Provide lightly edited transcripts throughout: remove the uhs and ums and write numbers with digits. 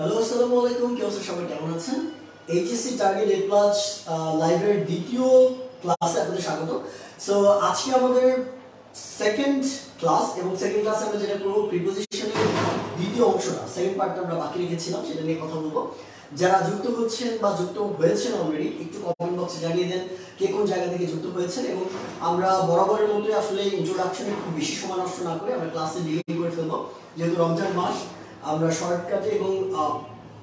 Hello আসসালামু আলাইকুম, কি অবস্থা সবাই, কেমন আছেন? এইচএসসি টার্গেট এ প্লাস লাইভের দ্বিতীয় ক্লাসে আপনাদের স্বাগত। সো আজকে আমাদের সেকেন্ড ক্লাস, এবং সেকেন্ড ক্লাসে আমরা যেটা করবো প্রিপোজিশনের দ্বিতীয় অংশটা, সেকেন্ড পার্টটা আমরা বাকি রেখেছিলাম, সেটা নিয়ে কথা বলবো। যারা যুক্ত হচ্ছেন বা যুক্ত হয়েছেন অলরেডি, একটু কমেন্ট বক্সে জানিয়ে দেন কে কোন জায়গা থেকে যুক্ত হয়েছেন, এবং আমরা বরাবরের মতোই আসলে ইন্ট্রোডাকশনে খুব বেশি সময় নষ্ট না করে আমরা ক্লাসে ডিলিং করে ফেলবো, যেহেতু রমজান মাস। আমরা শর্টকাটে এবং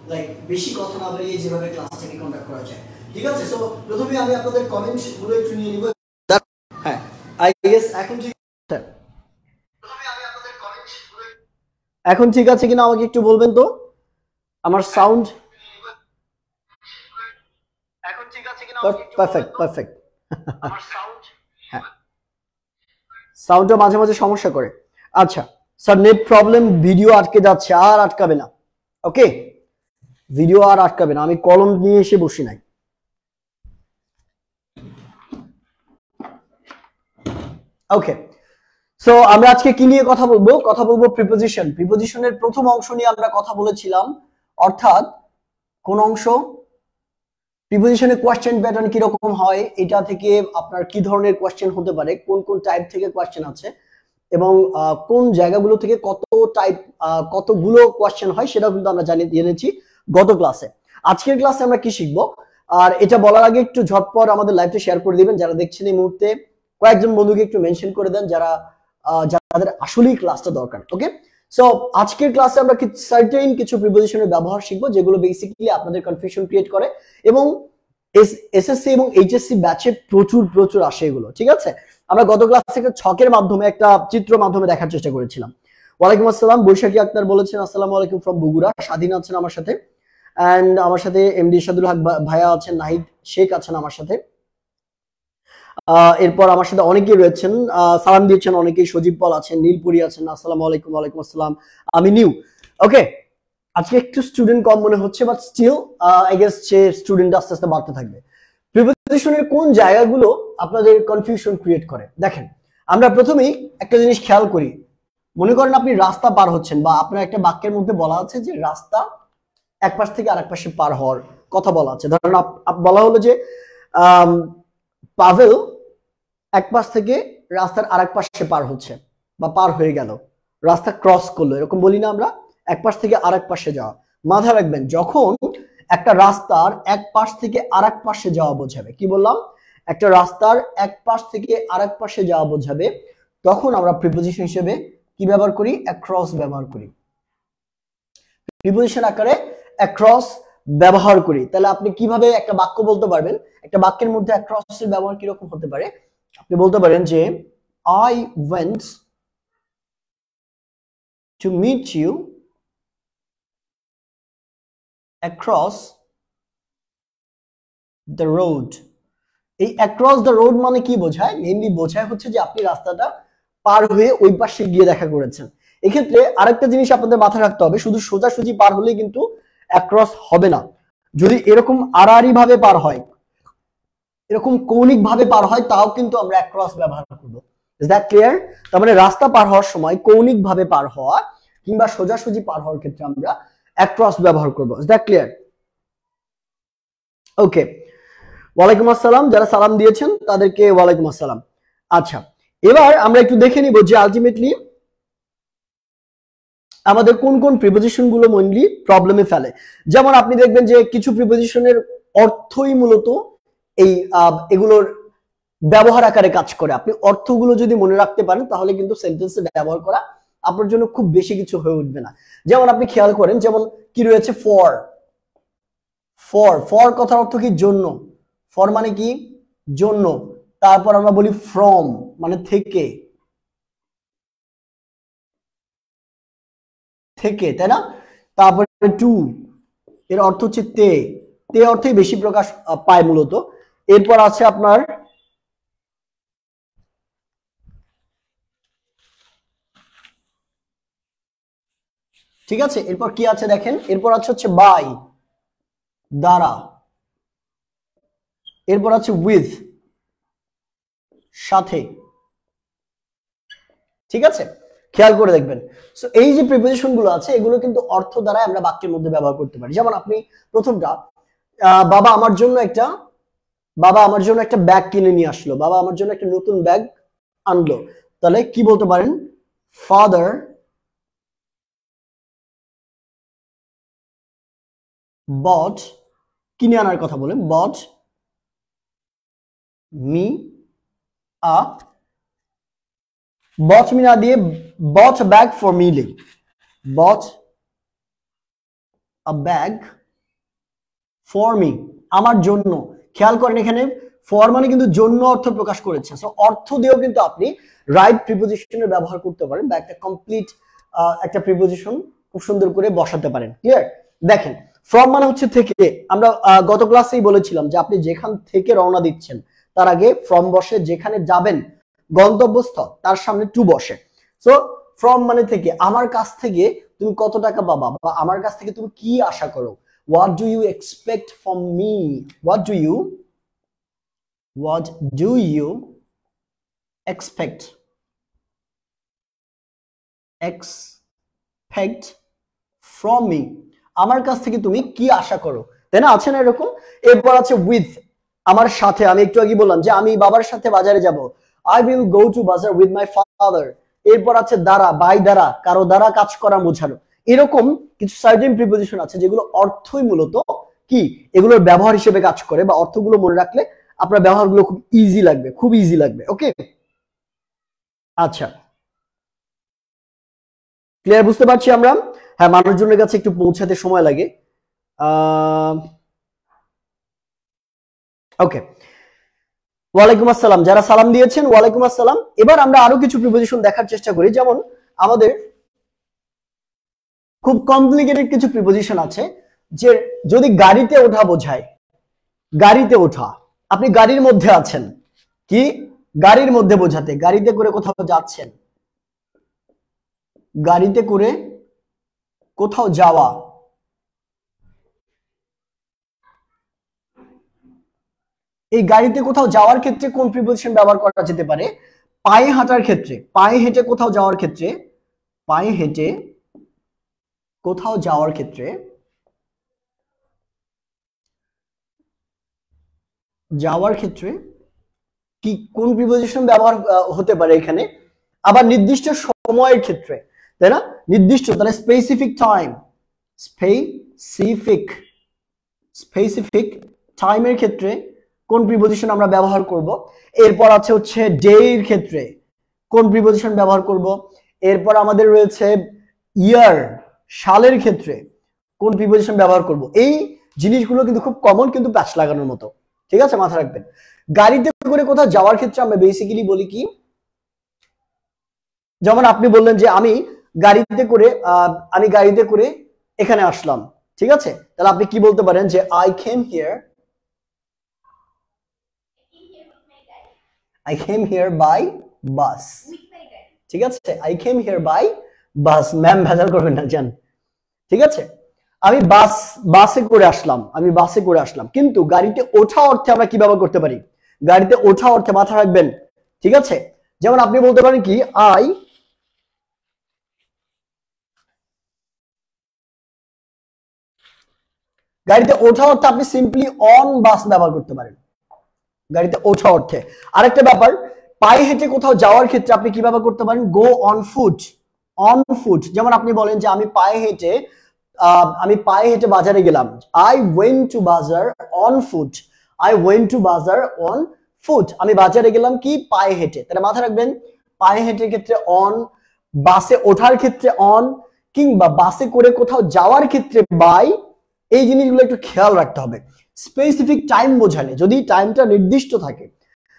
লাইক বেশি কথা না বাড়িয়ে যেভাবে ক্লাসটাকে কন্ডাক্ট করা যায়, ঠিক আছে? সো প্রথমে আমি আপনাদের কমেন্ট গুলো একটু নিয়ে নিব। হ্যাঁ, আই গেস এখন ঠিক আছে। প্রথমে আমি আপনাদের কমেন্ট গুলো এখন ঠিক আছে কিনা আমাকে একটু বলবেন তো। আমার সাউন্ড এখন ঠিক আছে কিনা আমাকে একটু পারফেক্ট পারফেক্ট। আমার সাউন্ড, হ্যাঁ, সাউন্ডটা মাঝে মাঝে সমস্যা করে। আচ্ছা স্যার, নেট প্রবলেম, ভিডিও আটকে যাচ্ছে, আর আটকাবে না। ওকে, ভিডিও আর আটকাবে না, আমি কলম নিয়ে এসে বসি নাই। ওকে, সো আমরা আজকে কি নিয়ে কথা বলবো? কথা বলবো প্রিপোজিশন। প্রিপোজিশনের প্রথম অংশ নিয়ে আমরা কথা বলেছিলাম, অর্থাৎ কোন অংশ? প্রিপোজিশনের কোয়েশ্চেন প্যাটার্ন কি রকম হয়, এটা থেকে আপনার কি ধরনের কোয়েশ্চেন হতে পারে, কোন কোন টাইপ থেকে কোয়েশ্চেন আছে, এবং কোন জায়গাগুলো থেকে কত টাইপ কতগুলো কোয়েশ্চেন হয়, সেটাও কিন্তু আমরা জেনেছি গত ক্লাসে। আজকের ক্লাসে আমরা কি শিখবো, আর এটা বলার আগে একটু ঝটপট আমাদের লাইভটা শেয়ার করে দিবেন। যারা দেখছেন এই মুহূর্তে কয়েকজন বন্ধুকে একটু মেনশন করে দেন যারা যাদের আসলেই ক্লাসটা দরকার। ওকে, সো আজকের ক্লাসে আমরা সার্টেন কিছু প্রিপোজিশনের ব্যবহার শিখবো, যেগুলো বেসিক্যালি আপনাদের কনফিউশন ক্রিয়েট করে, এবং এসএসসি এবং এইচএসসি ব্যাচে প্রচুর প্রচুর আসে এগুলো, ঠিক আছে? আমরা গত ক্লাস থেকে ছকের মাধ্যমে, একটা চিত্র মাধ্যমে দেখার চেষ্টা করেছিলাম। ওয়ালাইকুম আসসালাম, বৈশাখী আক্তার বলেছেন আসসালামু আলাইকুম ফ্রম বগুড়া। স্বাধীন আছেন আমার সাথে, এন্ড আমার সাথে এমডি শাদুল হক ভাইয়া আছেন, নাহিদ শেখ আছেন আমার সাথে। এরপর আমার সাথে অনেকেই রয়েছেন, সালাম দিয়েছেন অনেকেই। সজীব পল আছেন, নীলপুরি আছেন, আসসালামু আলাইকুম। ওয়ালাইকুম আসসালাম, আমি নিউ। ওকে, আজকে একটু স্টুডেন্ট কম মনে হচ্ছে, বাট স্টিল আই গেস যে স্টুডেন্ট আস্তে আস্তে বাড়তে থাকবে। প্রিপোজিশনের কোন জায়গাগুলো আপনাদের কনফিউশন ক্রিয়েট করে? দেখেন, আমরা প্রথমেই একটা জিনিস খেয়াল করি। মনে করেন আপনি রাস্তা পার হচ্ছেন, বা আপনার একটা বাক্যের মধ্যে বলা আছে যে রাস্তা এক পাশ থেকে আরেক পাশে পার হওয়ার কথা বলা আছে। ধরেন বলা হলো যে পাভেল এক পাশ থেকে রাস্তার আরেক পাশে পার হচ্ছে, বা পার হয়ে গেল, রাস্তা ক্রস করলো, এরকম বলি না আমরা? এক পাশ থেকে আরেক পাশে যাওয়া। মাথায় রাখবেন, যখন একটা রাস্তার এক পাশ থেকে আরেক পাশে যাওয়া বোঝাবে, কি বললাম? একটা রাস্তার এক পাশ থেকে আরেক পাশে যাওয়া বোঝাবে, তখন আমরা প্রিপোজিশন হিসেবে কি ব্যবহার করি? অ্যাক্রস ব্যবহার করি। প্রিপোজিশন আকারে অ্যাক্রস ব্যবহার করি। তাহলে আপনি কিভাবে একটা বাক্য বলতে পারবেন? একটা বাক্যের মধ্যে অ্যাক্রস এর ব্যবহার কিরকম হতে পারে? আপনি বলতে পারেন যে I went to meet you across the road. এই across the road মানে কি বোঝায়? মেইনলি বোঝায় হচ্ছে যে আপনি রাস্তাটা পার হয়ে ওই পাশে গিয়ে দেখা করেছেন। এক্ষেত্রে আরেকটা জিনিস আপনাদের মাথায় রাখতে হবে, শুধু সোজাসুজি পার হলেই কিন্তু across হবে না। যদি এরকম আড়াআড়ি ভাবে পার হয়, এরকম কৌণিক ভাবে পার হয়, তাও কিন্তু আমরা অ্যাক্রস ব্যবহার করব। Is that clear? তার মানে রাস্তা পার হওয়ার সময় কৌণিক ভাবে পার হওয়া কিংবা সোজাসুজি পার হওয়ার ক্ষেত্রে আমরা অ্যাক্রস ব্যবহার করব। Is that clear? ওকে, ওয়ালাইকুম আসসালাম, যারা সালাম দিয়েছেন তাদেরকে ওয়ালাইকুম আসসালাম। আচ্ছা, এবার আমরা একটু দেখে নিব যে আলটিমেটলি আমাদের কোন কোন প্রিপোজিশন গুলো মেইনলি প্রবলেমে ফেলে। যেমন আপনি দেখবেন যে কিছু প্রিপোজিশনের অর্থই মূলত এই এগুলোর ব্যবহার আকারে কাজ করে। আপনি অর্থগুলো যদি মনে রাখতে পারেন, তাহলে কিন্তু সেন্টেন্সে ব্যবহার করা আপনার জন্য খুব বেশি কিছু হয়ে উঠবে না। যেমন আপনি খেয়াল করেন, যেমন কি রয়েছে? ফর। ফর ফর কথার অর্থ কি? জন্য। ফর মানে কি? জন্য। তারপর আমরা বলি ফ্রম মানে থেকে, থেকে, তাই না? তারপরে টু, এর অর্থ হচ্ছে তে, তে অর্থে বেশি প্রকাশ পায় মূলত। এরপর আছে আপনার ঠিক আছে, এরপর কি আছে দেখেন, এরপর আছে হচ্ছে বাই, দ্বারা, এরপর আছে উইথ, সাথে, ঠিক আছে? খেয়াল করে দেখবেন। সো এই যে প্রিপোজিশন গুলো আছে এগুলো কিন্তু অর্থ দ্বারা আমরা বাক্যের মধ্যে ব্যবহার করতে পারি। যেমন আপনি প্রথমটা বাবা আমার জন্য একটা ব্যাগ কিনে নিয়ে আসলো, বাবা আমার জন্য একটা নতুন ব্যাগ আনলো, তাহলে কি বলতে পারেন? ফাদার bought, কিনে আনার কথা বলেন, bought me a, bought me না দিয়ে bought a bag for me লিখ, bought a bag for me, আমার জন্য। খেয়াল করেন এখানে ফর মানে কিন্তু জন্য অর্থ প্রকাশ করেছে। সো অর্থ দিয়েও কিন্তু আপনি রাইট প্রিপোজিশনের ব্যবহার করতে পারেন বা একটা কমপ্লিট একটা প্রিপোজিশন খুব সুন্দর করে বসাতে পারেন। ক্লিয়ার? দেখেন ফ্রম মানে হচ্ছে থেকে। আমরা গত ক্লাসেই বলেছিলাম যে আপনি যেখান থেকে রওনা দিচ্ছেন তার আগে ফ্রম বসে, যেখানে যাবেন গন্তব্যস্থল তার সামনে টু বসে। সো ফ্রম মানে থেকে, আমার কাছ থেকে তুমি কত টাকা পাবা বা আমার কাছ থেকে তুমি কি আশা করো। What do you expect from me? What do you expect from me? আমার কাছ থেকে তুমি কি আশা করো, তাই না? আছে না এরকম? এরপর আছে with, আমার সাথে। আমি একটু আগে বললাম যে আমি বাবার সাথে বাজারে যাব, I will go to bazaar with my father। এরপর আছে দ্বারা, বাই দ্বারা, কারো দ্বারা কাজ করা বোঝানো। এরকম কিছু সার্টেন প্রিপোজিশন আছে যেগুলো অর্থই মূলত কি, এগুলোর ব্যবহার হিসেবে কাজ করে, বা অর্থগুলো মনে রাখলে আপনার ব্যবহারগুলো খুব ইজি লাগবে, খুব ইজি লাগবে। ওকে, আচ্ছা, ক্লিয়ার? বুঝতে পারছি আমরা? হ্যাঁ, মানুষজনের কাছে একটু পৌঁছাতে সময় লাগে। ওকে, ওয়ালাইকুম আসসালাম, যারা সালাম দিয়েছেন ওয়ালাইকুম আসসালাম। এবার আমরা আরো কিছু প্রিপোজিশন দেখার চেষ্টা করি। যেমন আমাদের খুব কমপ্লিকেটেড কিছু প্রিপোজিশন আছে যে যদি গাড়িতে ওঠা বোঝায়, গাড়িতে ওঠা, আপনি গাড়ির মধ্যে আছেন, কি গাড়ির মধ্যে বোঝাতে, গাড়িতে করে কোথাও যাচ্ছেন, গাড়িতে করে কোথাও যাওয়া। এই গাড়িতে কোথাও যাওয়ার ক্ষেত্রে কোন প্রিপোজিশন ব্যবহার করা যেতে পারে? পায়ে হাঁটার ক্ষেত্রে, পায়ে হেঁটে কোথাও যাওয়ার ক্ষেত্রে, পায়ে হেঁটে কোথাও যাওয়ার ক্ষেত্রে কি কোন প্রিপোজিশন ব্যবহার হতে পারে এখানে? আবার নির্দিষ্ট সময়ের ক্ষেত্রে, তাই না? নির্দিষ্ট, তাহলে স্পেসিফিক টাইম, স্পেসিফিক টাইমের ক্ষেত্রে কোন প্রিপোজিশন আমরা ব্যবহার করব? এরপর আছে হচ্ছে ডে এর ক্ষেত্রে কোন প্রিপোজিশন ব্যবহার করব? এরপর আমাদের রয়েছে ইয়ার, সালের ক্ষেত্রে কোন প্রিপোজিশন ব্যবহার করব? এই জিনিসগুলো কিন্তু খুব কমন, কিন্তু প্যাচ লাগানোর মতো। ঠিক আছে, মাথা রাখবেন। গাড়িতে করে কোথাও যাওয়ার ক্ষেত্রে আমরা বেসিক্যালি বলি কি, যেমন আপনি বললেন যে আমি গাড়িতে করে এখানে আসলাম, ঠিক আছে? তাহলে আপনি কি বলতে পারেন যে I came here by bus। ঠিক আছে, I came here by bus। Ma'am ভেজাল করবেন না, জান। ঠিক আছে, আমি বাসে করে আসলাম, কিন্তু গাড়িতে ওঠা অর্থে আমরা কি ব্যবহার করতে পারি? গাড়িতে ওঠা অর্থে, মাথা রাখবেন, ঠিক আছে? যেমন আপনি বলতে পারেন কি গাড়িতে ওঠা অর্থে আপনি সিম্পলি অন বাস ব্যবহার করতে পারেন, গাড়িতে ওঠা অর্থে। আরেকটা ব্যাপার, পায়ে হেঁটে কোথাও যাওয়ার ক্ষেত্রে আপনি কি ব্যবহার করতে পারেন? Go on foot. যেমন আপনি বলেন যে আমি পায়ে হেঁটে বাজারে গেলাম, I went to bazaar on foot। আমি বাজারে গেলাম কি, পায়ে হেঁটে। তাহলে মাথা রাখবেন, পায়ে হেঁটে ক্ষেত্রে অন, বাসে ওঠার ক্ষেত্রে অন, কিংবা বাসে করে কোথাও যাওয়ার ক্ষেত্রে বাই। এই জিনিসগুলো একটু খেয়াল রাখতে হবে। স্পেসিফিক টাইম বোঝালে, যদি টাইমটা নির্দিষ্ট থাকে,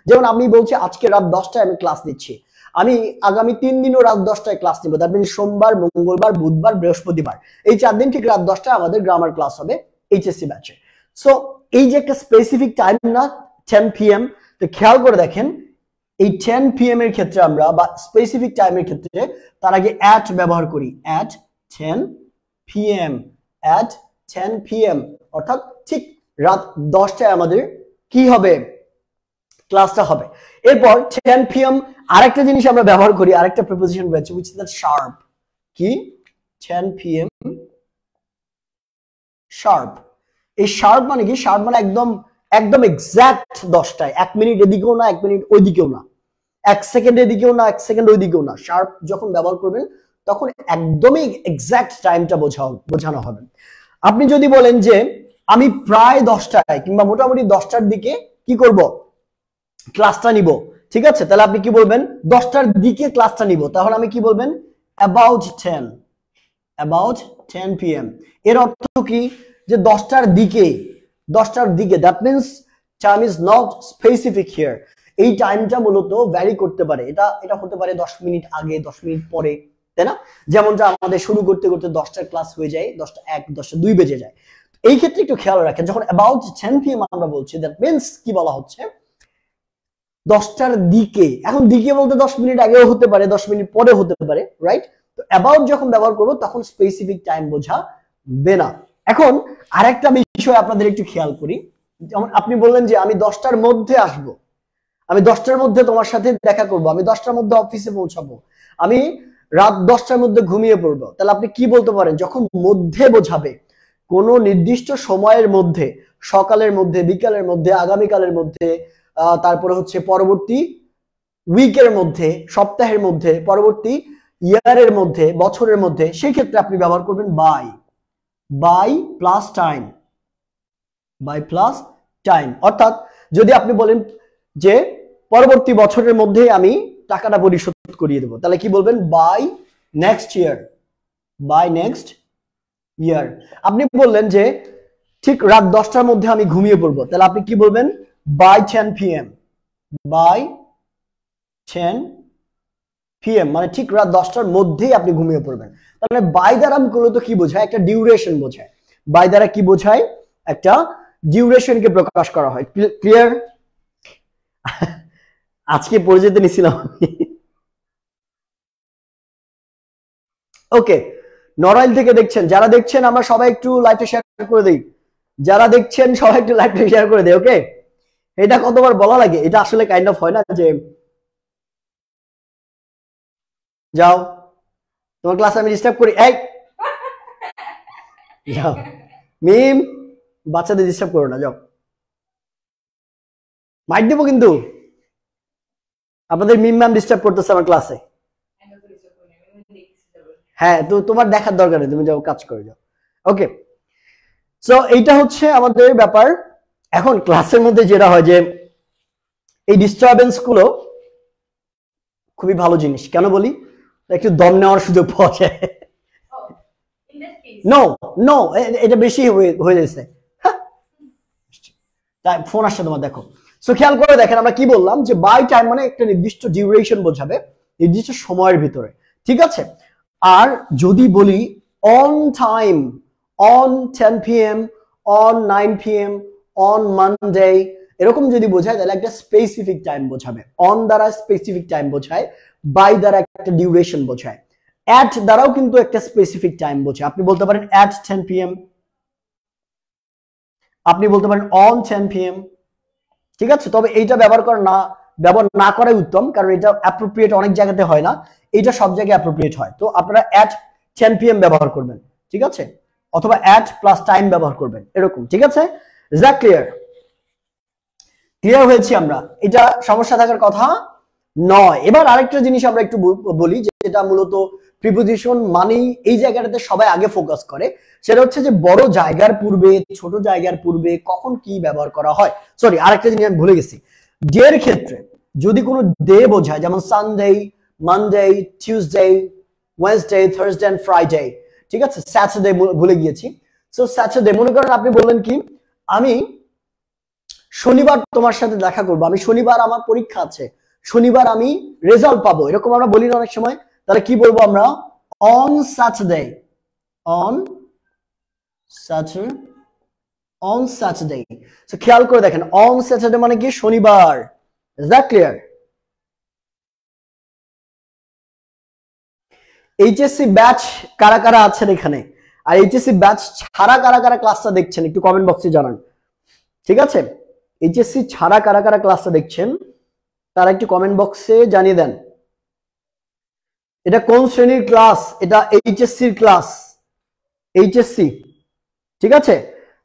যেমন আমি বলছি আজকে রাত 10টায় আমি ক্লাস নিচ্ছি, আমি আগামী 3 দিনও রাত 10টায় ক্লাস নিব। দ্যাট মিনস সোমবার, মঙ্গলবার, বুধবার, বৃহস্পতিবার, এই 4 দিন ঠিক রাত 10টায় আমাদের গ্রামার ক্লাস হবে এইচএসসি ব্যাচে। সো এই যে একটা স্পেসিফিক টাইম না, 10 PM, তো খেয়াল করে দেখেন এই 10 PM এর ক্ষেত্রে আমরা, বা স্পেসিফিক টাইমের ক্ষেত্রে তার আগে অ্যাট ব্যবহার করি, at 10 PM, অর্থাৎ ঠিক রাত 10টায় আমাদের কি হবে? ক্লাসটা হবে। এরপর 10 PM আরেকটা জিনিস আমরা ব্যবহার করি, আরেকটা প্রিপোজিশন রয়েছে which is that sharp। কি 10 PM শার্প। এই শার্প মানে কি? শার্প মানে একদম একদম এক্সাক্ট 10টায়, 1 মিনিট এদিকেও না 1 মিনিট ওইদিকেও না, 1 সেকেন্ড এদিকেও না 1 সেকেন্ড ওইদিকেও না। শার্প যখন ব্যবহার করবেন তখন একদমই এক্সাক্ট টাইমটা বোঝানো হবে। আপনি যদি বলেন যে আমি প্রায় 10টায় কিংবা মোটামুটি 10টার দিকে কি করব, ক্লাসটা নিব, ঠিক আছে, তাহলে আপনি কি বলবেন? 10টার দিকে ক্লাসটা নিব, তাহলে আমি কি বলবেন? about 10 PM। এর অর্থ কি? যে 10টার দিকে, 10টার দিকে, that means time is not specific here. এই টাইমটা মূলত ভ্যারি করতে পারে, এটা হতে পারে 10 মিনিট আগে 10 মিনিট পরে, তাই না? যেমনটা আমাদের শুরু করতে করতে 10টার ক্লাস হয়ে যায়, 10টা 1 10টা 2 বেজে যায়। এই ক্ষেত্রে একটু খেয়াল রাখেন, যখন about 10 PM আমরা বলছি, দ্যাট মিন্স কি বলা হচ্ছে? 10টার দিকে। এখন দিকে বলতে 10 মিনিট আগেও হতে পারে 10 মিনিট পরে হতে পারে, রাইট? তো অ্যাবাউট যখন ব্যবহার করব তখন স্পেসিফিক টাইম বোঝাবে না। এখন আরেকটা বিষয় আপনাদের একটু খেয়াল করি, যেমন আপনি বললেন যে আমি 10টার মধ্যে আসব, আমি 10টার মধ্যে তোমার সাথে দেখা করব, আমি 10টার মধ্যে অফিসে পৌঁছাবো, আমি রাত 10টার মধ্যে ঘুমিয়ে পড়বো, তাহলে আপনি কি বলতে পারেন? যখন মধ্যে বোঝাবে, কোনো নির্দিষ্ট সময়ের মধ্যে, সকালের মধ্যে, বিকালের মধ্যে, আগামীকালের মধ্যে, তারপরে হচ্ছে পরবর্তী উইকের মধ্যে, সপ্তাহের মধ্যে, পরবর্তী ইয়ারের মধ্যে, বছরের মধ্যে, সেই ক্ষেত্রে আপনি ব্যবহার করবেন বাই প্লাস টাইম। অর্থাৎ যদি আপনি বলেন যে পরবর্তী বছরের মধ্যে আমি টাকাটা পরিশোধ করিয়ে দেবো, তাহলে কি বলবেন? By next year. আপনি বললেন যে ঠিক রাত 10টার মধ্যে আমি ঘুমিয়ে পড়বো, তাহলে আপনি কি বলবেন? By 10 PM। মানে ঠিক রাত 10টার মধ্যেই আপনি ঘুমিয়ে পড়বেন। তাহলে বাই দ্বারা মূলত কি বোঝায়? একটা ডিউরেশন বোঝায়। বাই দ্বারা কি বোঝায়? একটা ডিউরেশনকে প্রকাশ করা হয়। ক্লিয়ার? আজকে পড়ে যেতে নিছিলাম। ওকে, নড়াইল থেকে দেখছেন, যারা দেখছেন আমরা সবাই একটু লাইভটা শেয়ার করে দেই, যারা দেখছেন সবাই একটু লাইভটা শেয়ার করে দেই। ওকে, এটা কতবার বলা লাগে? এটা আসলে কাইন্ড অফ হয় না যে যাও তোমার ক্লাস আমি ডিস্টার্ব করি, এই যাও মিম, বাচ্চাদের ডিস্টার্ব করো না, যাও, মাইট দেবো কিন্তু। আপনাদের মিম ম্যাম ডিস্টার্ব করতেছে আমার ক্লাসে। হ্যাঁ, তো তোমার দেখার দরকার নেই, তুমি যাও কাজ করে যাও। ওকে, সো এইটা হচ্ছে আমাদের ব্যাপার। এখন ক্লাসের মধ্যে যেটা হয় যে এই ডিস্টারবেন্স গুলো খুবই ভালো জিনিস। কেন বলি? একটু দম নেওয়ার সুযোগ পাওয়া যায়। নো এটা বেশি হয়ে যাচ্ছে। তাই ফোন আসছে তোমার, দেখো। সো খেয়াল করে দেখেন আমরা কি বললাম, যে বাই টাইম মানে একটা নির্দিষ্ট ডিউরেশন বোঝাবে, নির্দিষ্ট সময়ের ভিতরে, ঠিক আছে? আর যদি বলি on time, on 10 PM, on 9 PM, on Monday, এরকম যদি বোঝায় তাহলে একটা স্পেসিফিক টাইম বোঝাবে। অন দ্বারা স্পেসিফিক টাইম বোঝায়, বাই দ্বারা একটা ডিউরেশন বোঝায়, অ্যাট দ্বারাও কিন্তু একটা স্পেসিফিক টাইম বোঝায়। আপনি বলতে পারেন অ্যাট 10 PM, আপনি বলতে পারেন অন 10 PM, ঠিক আছে? তবে এইটা ব্যবহার না করাই উত্তম, কারণ এটা অ্যাপ্রোপ্রিয়েট অনেক জায়গাতে হয় না, এটা সব জায়গায় অ্যাপ্রোপ্রিয়েট হয়। তো আপনারা অ্যাট 10 PM ব্যবহার করবেন, ঠিক আছে? অথবা অ্যাট প্লাস টাইম ব্যবহার করবেন, এরকম, ঠিক আছে? ইজ দ্যাট ক্লিয়ার হয়েছি আমরা? এটা সমস্যা থাকার কথা নয়। এবার আরেকটা জিনিস আমরা একটু বলি, যেটা মূলত প্রিপোজিশন মানেই এই জায়গাটাতে সবাই আগে ফোকাস করে, সেটা হচ্ছে যে বড় জায়গার পূর্বে ছোট জায়গার পূর্বে কখন কি ব্যবহার করা হয়। সরি, আরেকটা জিনিস আমি ভুলে গেছি। ডে এর ক্ষেত্রে যদি কোনো ডে বোঝায়, যেমন Sunday, Monday, Tuesday, Wednesday, Thursday and Friday, ঠিক আছে? স্যাটারডে ভুলে গিয়েছি। সো স্যাটারডে, মনে করেন আপনি বললেন কি, আমি শনিবার তোমার সাথে দেখা করবো, আমি শনিবার আমার পরীক্ষা আছে, শনিবার আমি রেজাল্ট পাবো, এরকম আমরা বলি না অনেক সময়? তাহলে কি বলবো আমরা? On Saturday, on Saturday. So খেয়াল করে দেখেন, অন স্যাটারডে মানে কি? শনিবার। Is that clear? HSC batch কারা কারা আছেন এখানে, আর এইচএসসি ব্যাচ ছাড়া কারা কারা ক্লাসটা দেখছেন, একটু কমেন্ট বক্সে জানান, ঠিক আছে? এইচএসসি ছাড়া কারা কারা ক্লাসটা দেখছেন তারা একটু কমেন্ট বক্সে জানিয়ে দেন। এটা কোন শ্রেণীর ক্লাস? এটা এইচএসসির ক্লাস, এইচএসসি, ঠিক আছে,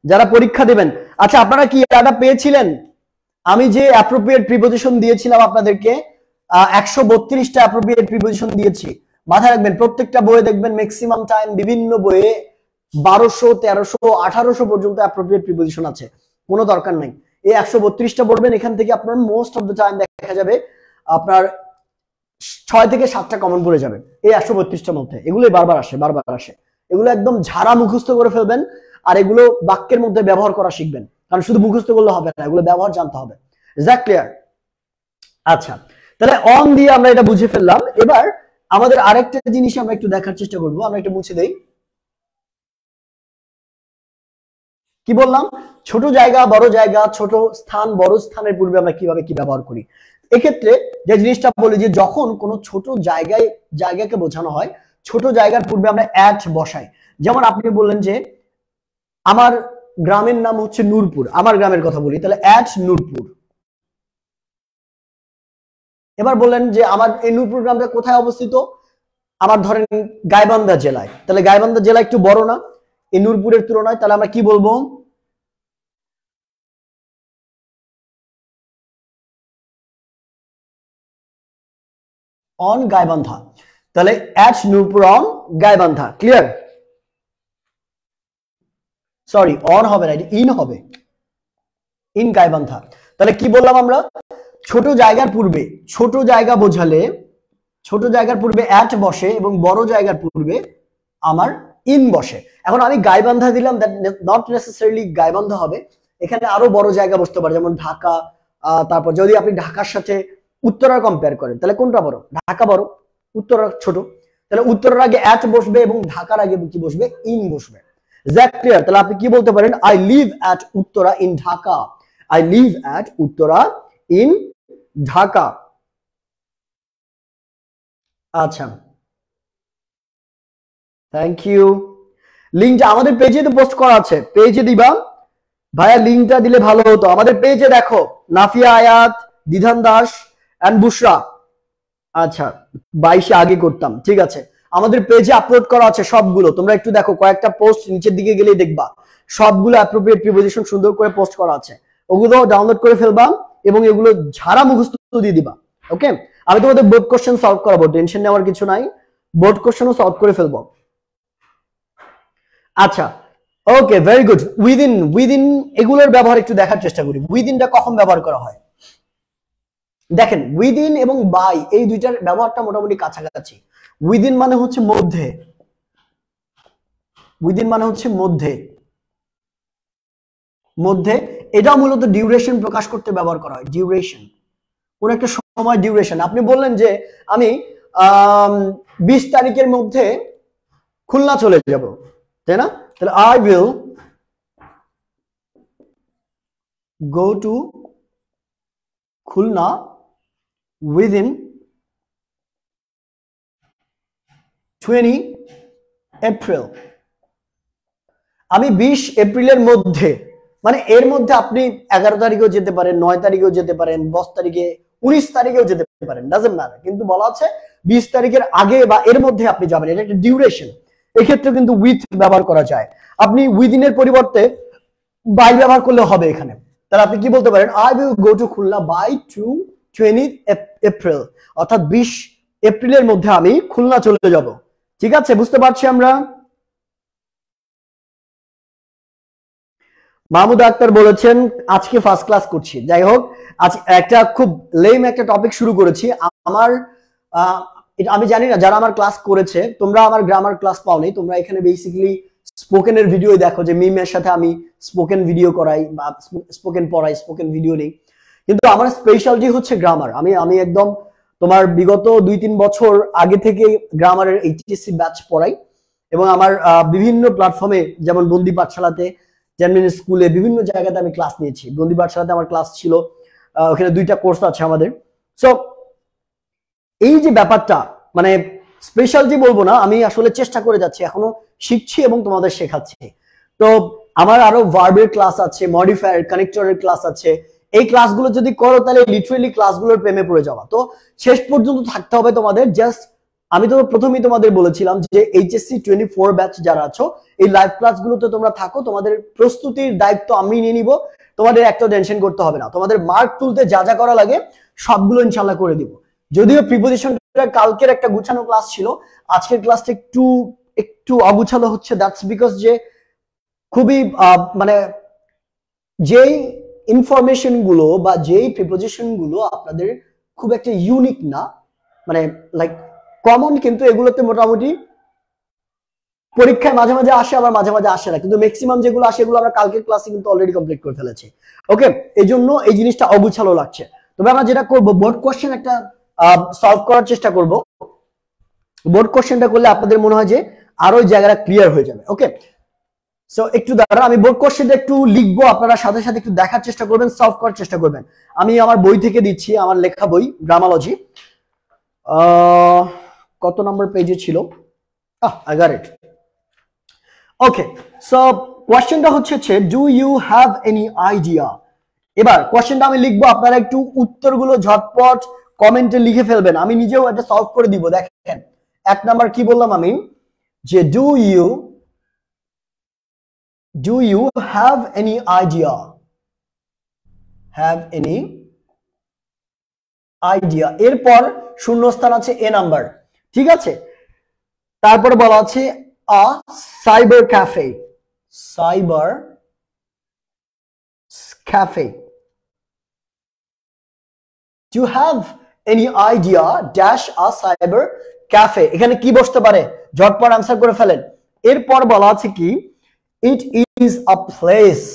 যারা পরীক্ষা দেবেন। আচ্ছা, আপনারা কি এটা পেয়েছিলেন? আমি যে অ্যাপ্রোপ্রিয়েট প্রিপোজিশন দিয়েছিলাম আপনাদেরকে, 132টা অ্যাপ্রোপ্রিয়েট প্রিপোজিশন দিয়েছি। মাথায় রাখবেন, প্রত্যেকটা বইয়ে দেখবেন ম্যাক্সিমাম টাইম বিভিন্ন বইয়ে 1200, 1300, 1800 পর্যন্ত অ্যাপ্রোপ্রিয়েট প্রিপোজিশন আছে। কোনো দরকার নাই, এই 132টা পড়বেন, এখান থেকে আপনার মোস্ট অফ দ্য টাইম দেখা যাবে আপনার 6 থেকে 7টা কমন পড়ে যাবে এই 132টার মধ্যে। এগুলোই বারবার আসে, বারবার আসে। এগুলো একদম ঝাড়া মুখস্থ করে ফেলবেন, আর এগুলো বাক্যের মধ্যে ব্যবহার করা শিখবেন, কারণ শুধু মুখস্থ করলে হবে না, এগুলো ব্যবহার জানতে হবে। Is that clear? আচ্ছা, তাহলে অন দিয়ে আমরা এটা বুঝে ফেললাম। এবার আমাদের আরেকটা জিনিস আমরা একটু দেখার চেষ্টা করবো। আমরা একটু মুছে দেই। কি বললাম? ছোট জায়গা, বড় জায়গা, ছোট স্থান, বড় স্থানের পূর্বে আমরা কিভাবে কি ব্যবহার করি। এক্ষেত্রে যে জিনিসটা বলি যে যখন কোনো ছোট জায়গাকে বোঝানো হয়, ছোট জায়গার পূর্বে আমরা অ্যাট বসাই। যেমন আপনি বললেন যে আমার গ্রামের নাম হচ্ছে নূরপুর, আমার গ্রামের কথা বলি, তাহলে অ্যাট নূরপুর। এবার বললেন যে আমার এই নূরপুর গ্রামটা কোথায় অবস্থিত? আমার ধরেন গাইবান্ধা জেলায়, তাহলে গাইবান্ধা জেলা একটু বড় না এই নূরপুরের তুলনায়? তাহলে আমরা কি বলবো? অন গাইবান্ধা। তাহলে at Nurpur on Gaibandha. Clear? Sorry, on হবে না, ইন হবে, ইন গাইবান্ধা। তাহলে কি বললাম আমরা? ছোট জায়গার পূর্বে, ছোট জায়গা বোঝালে ছোট জায়গার পূর্বে অ্যাট বসে এবং বড় জায়গার পূর্বে আমার ইন বসে। এখন আমি গাইবান্ধা দিলাম, দ্যাট নট নেসেসারিলি গাইবান্ধা হবে, এখানে আরো বড় জায়গা বসতে পারে, যেমন ঢাকা। তারপর যদি আপনি ঢাকার সাথে উত্তরা কম্পেয়ার করেন, তাহলে কোনটা বড়? ঢাকা বড়, উত্তরা ছোট। তাহলে উত্তরার আগে অ্যাট বসবে এবং ঢাকার আগে কি বসবে? ইন বসবে। Is that clear? তাহলে আপনি কি বলতে পারেন? I live at Uttara in Dhaka. I live at Uttara in Dhaka. আচ্ছা, থ্যাংক ইউ। লিঙ্কটা আমাদের পেজে তো পোস্ট করা আছে, পেজে দিবা ভাইয়া, লিঙ্কটা দিলে ভালো হতো। আমাদের পেজে দেখো নাফিয়া আয়াত, দিধান দাস এন্ড বুশরা। আচ্ছা, 22 আগে করতাম, ঠিক আছে। আমাদের পেজে আপলোড করা আছে সবগুলো, তোমরা একটু দেখো, কয়েকটা পোস্ট নিচের দিকে গেলেই দেখবা সবগুলো অ্যাপ্রোপ্রিয়েট প্রিপোজিশন সুন্দর করে পোস্ট করা আছে। ওগুলো ডাউনলোড করে ফেলবা এবং এগুলো ঝাড়া মুখস্থ দিয়ে দিবা। ওকে, আমি তোমাদের বোর্ড কোশ্চেন সলভ করাবো, টেনশন নেওয়ার কিছু নাই, বোর্ড কোশ্চেনও সলভ করে ফেলবো। আচ্ছা, ওকে, ভেরি গুড। উইদিন, উইদিন এগুলোর ব্যবহার একটু দেখার চেষ্টা করি। উইদিনটা কখন ব্যবহার করা হয়? দেখেন, উইদিন এবং বাই এই দুইটার ব্যবহারটা মোটামুটি কাছাকাছি। উইদিন মানে হচ্ছে মধ্যে, উইদিন মানে হচ্ছে মধ্যে, মধ্যে। এটা মূলত ডিউরেশন প্রকাশ করতে ব্যবহার করা হয়। ডিউরেশন, কোন একটা সময় ডিউরেশন। আপনি বললেন যে আমি 20 তারিখের মধ্যে খুলনা চলে যাব, তাই না? তাহলে I will go to Khulna within 20 April. আমি 20 এপ্রিলের মধ্যে, মানে এর মধ্যে আপনি 11 তারিখেও যেতে পারেন, 9 তারিখেও যেতে পারেন, 10 তারিখে, 19 তারিখেও যেতে পারেন, ডাজন্ট ম্যাটার, কিন্তু বলা আছে 20 তারিখের আগে বা এর মধ্যে আপনি যাবেন, এটা একটা ডিউরেশন। এক্ষেত্রে কিন্তু উইথ ব্যবহার করা যায়। আপনি উইদিনের পরিবর্তে বাই ব্যবহার করলে হবে এখানে। তাহলে আপনি কি বলতে পারেন? I will go to Khulna by 20 April, অর্থাৎ 20 এপ্রিলের মধ্যে আমি খুলনা চলে যাব। ঠিক আছে, বুঝতে পারছি আমরা? মাহমুদ আক্তার বলেছেন আজকে ফার্স্ট ক্লাস করছি। যাই হোক, আজ একটা খুব লেম একটা টপিক শুরু করেছি। আমার আমি জানি না যারা আমার ক্লাস করেছে, তোমরা আমার গ্রামার ক্লাস পাওনি, তোমরা এখানে বেসিক্যালি স্পোকেনের ভিডিও দেখো, যে মিমের সাথে আমি স্পোকেন ভিডিও করাই বা স্পোকেন পড়াই, স্পোকেন ভিডিও নেই। কিন্তু আমার স্পেশালিটি হচ্ছে গ্রামার। আমি একদম তোমার বিগত 2-3 বছর আগে থেকে গ্রামারের এইচএসসি ব্যাচ পড়াই, এবং আমার বিভিন্ন প্ল্যাটফর্মে, যেমন বন্দি পাঠশালাতে, জেনমিন স্কুলে, বিভিন্ন জায়গাতে আমি ক্লাস নিয়েছি। বন্দি পাঠশালাতে আমার ক্লাস ছিল, ওখানে 2টা কোর্স আছে আমাদের। সো এই যে ব্যাপারটা, মানে স্পেশালিটি বলবো না, আমি আসলে চেষ্টা করে যাচ্ছি, এখনো শিখছি এবং তোমাদের শেখাচ্ছি। তো আমার আরো ভার্বের ক্লাস আছে, মডিফায়ার, কানেক্টরের ক্লাস আছে, এই ক্লাসগুলো যদি করো তাহলে লিটারেলি ক্লাসগুলোর প্রেমে পড়ে যাওয়া। তো শেষ পর্যন্ত থাকতে হবে তোমাদের। জাস্ট আমি তো প্রথমেই তোমাদের বলেছিলাম যে এইচএসসি 24 ব্যাচ যারা আছো এই লাইভ ক্লাসগুলোতে তোমরা থাকো, তোমাদের প্রস্তুতির দায়িত্ব আমি নিয়ে নিব, তোমাদের একটা টেনশন করতে হবে না। তোমাদের মার্ক তুলতে যা যা করা লাগে সবগুলো ইনশাআল্লাহ করে দিব। যদিও প্রিপোজিশনটা কালকের একটা গুছানো ক্লাস ছিল, আজকের ক্লাসটা একটু অগুছালো হচ্ছে। দ্যাটস বিকজ যে খুবই মানে যেই ইনফরমেশন গুলো বা যেই প্রিপোজিশন গুলো আপনাদের খুব একটা ইউনিক না, মানে লাইক কমন, কিন্তু এগুলোতে মোটামুটি পরীক্ষায় মাঝে মাঝে আসে আবার মাঝে মাঝে আসে না, কিন্তু ম্যাক্সিমাম যেগুলো আসে এগুলো আমরা কালকের ক্লাসে কিন্তু অলরেডি কমপ্লিট করে ফেলেছি। ওকে, এই জন্য এই জিনিসটা অগুছালো লাগছে। তবে আমরা যেটা করব, বোর্ড কোশ্চেন একটা সলভ করার চেষ্টা করব। বোর্ড কোশ্চেনটা করলে আপনাদের মনে হয় যে আরো জায়গাটা ক্লিয়ার হয়ে যাবে। ওকে, সো একটু দাঁড়া, আমি বোর্ড কোশ্চেনটা একটু লিখবো, আপনারা সাথে সাথে একটু দেখার চেষ্টা করবেন, সলভ করার চেষ্টা করবেন। আমি আমার বই থেকে দিচ্ছি, আমার লেখা বই গ্রামালজি। কত নম্বর পেজে ছিল? I got it. Okay, so কোশ্চেনটা হচ্ছে do you have any idea. এবার কোশ্চেনটা আমি লিখবো, আপনারা একটু উত্তরগুলো ঝটপট কমেন্টে লিখে ফেলবেন, আমি নিজেও এটা সলভ করে দিব। দেখেন এক নাম্বার কি বললাম আমি, যে do you have any idea, এরপর শূন্যস্থান আছে এ নাম্বার, ঠিক আছে। তারপরে বলা আছে a cyber cafe, you have any idea dash a cyber cafe, এখানে কি বসতে পারে ঝটপট আনসার করে ফেলেন। এরপর বলা আছে কি it is a place,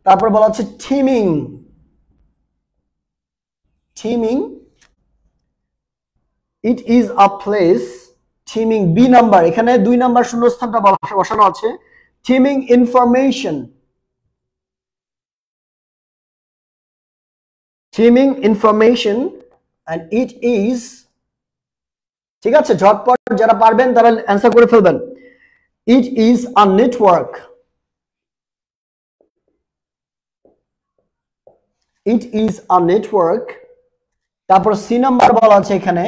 তারপর বলা আছে teeming, it is a place teeming, B number, এখানে 2 নাম্বার শূন্যস্থানটা বসানো আছে teeming information and it is, ঠিক আছে, ঝটপট যারা পারবেন তারা অ্যানসার করে ফেলবেন। it is a network, তারপর সি নাম্বার বলা আছে এখানে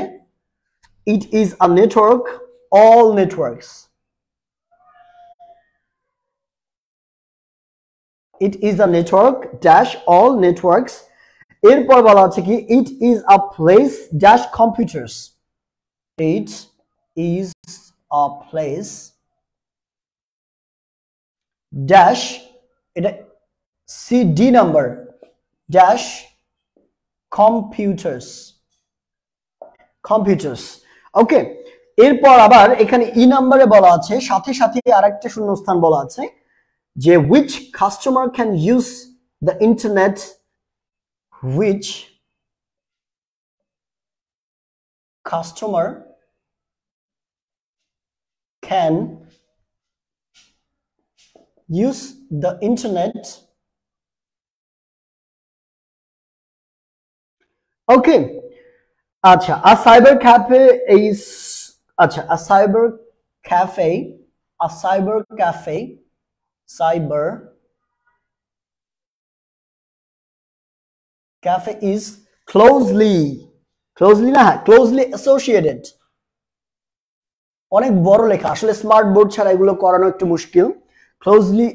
it is a network, all networks, it is a network dash all networks। এরপর বলা আছে কি it is a place dash computers, it is a place dash, এটা C D number dash computers, okay. এরপর আবার এখানে ই নাম্বারে বলা আছে সাথে সাথে আরেকটা শূন্যস্থান বলা আছে যে which customer can use the internet, which customer can use the internet, okay, আচ্ছা a cyber cafe is, আচ্ছা a cyber cafe is closely associated, অনেক বড় লেখা, আসলে স্মার্ট বোর্ড ছাড়া এগুলো করানো একটু মুশকিল। closely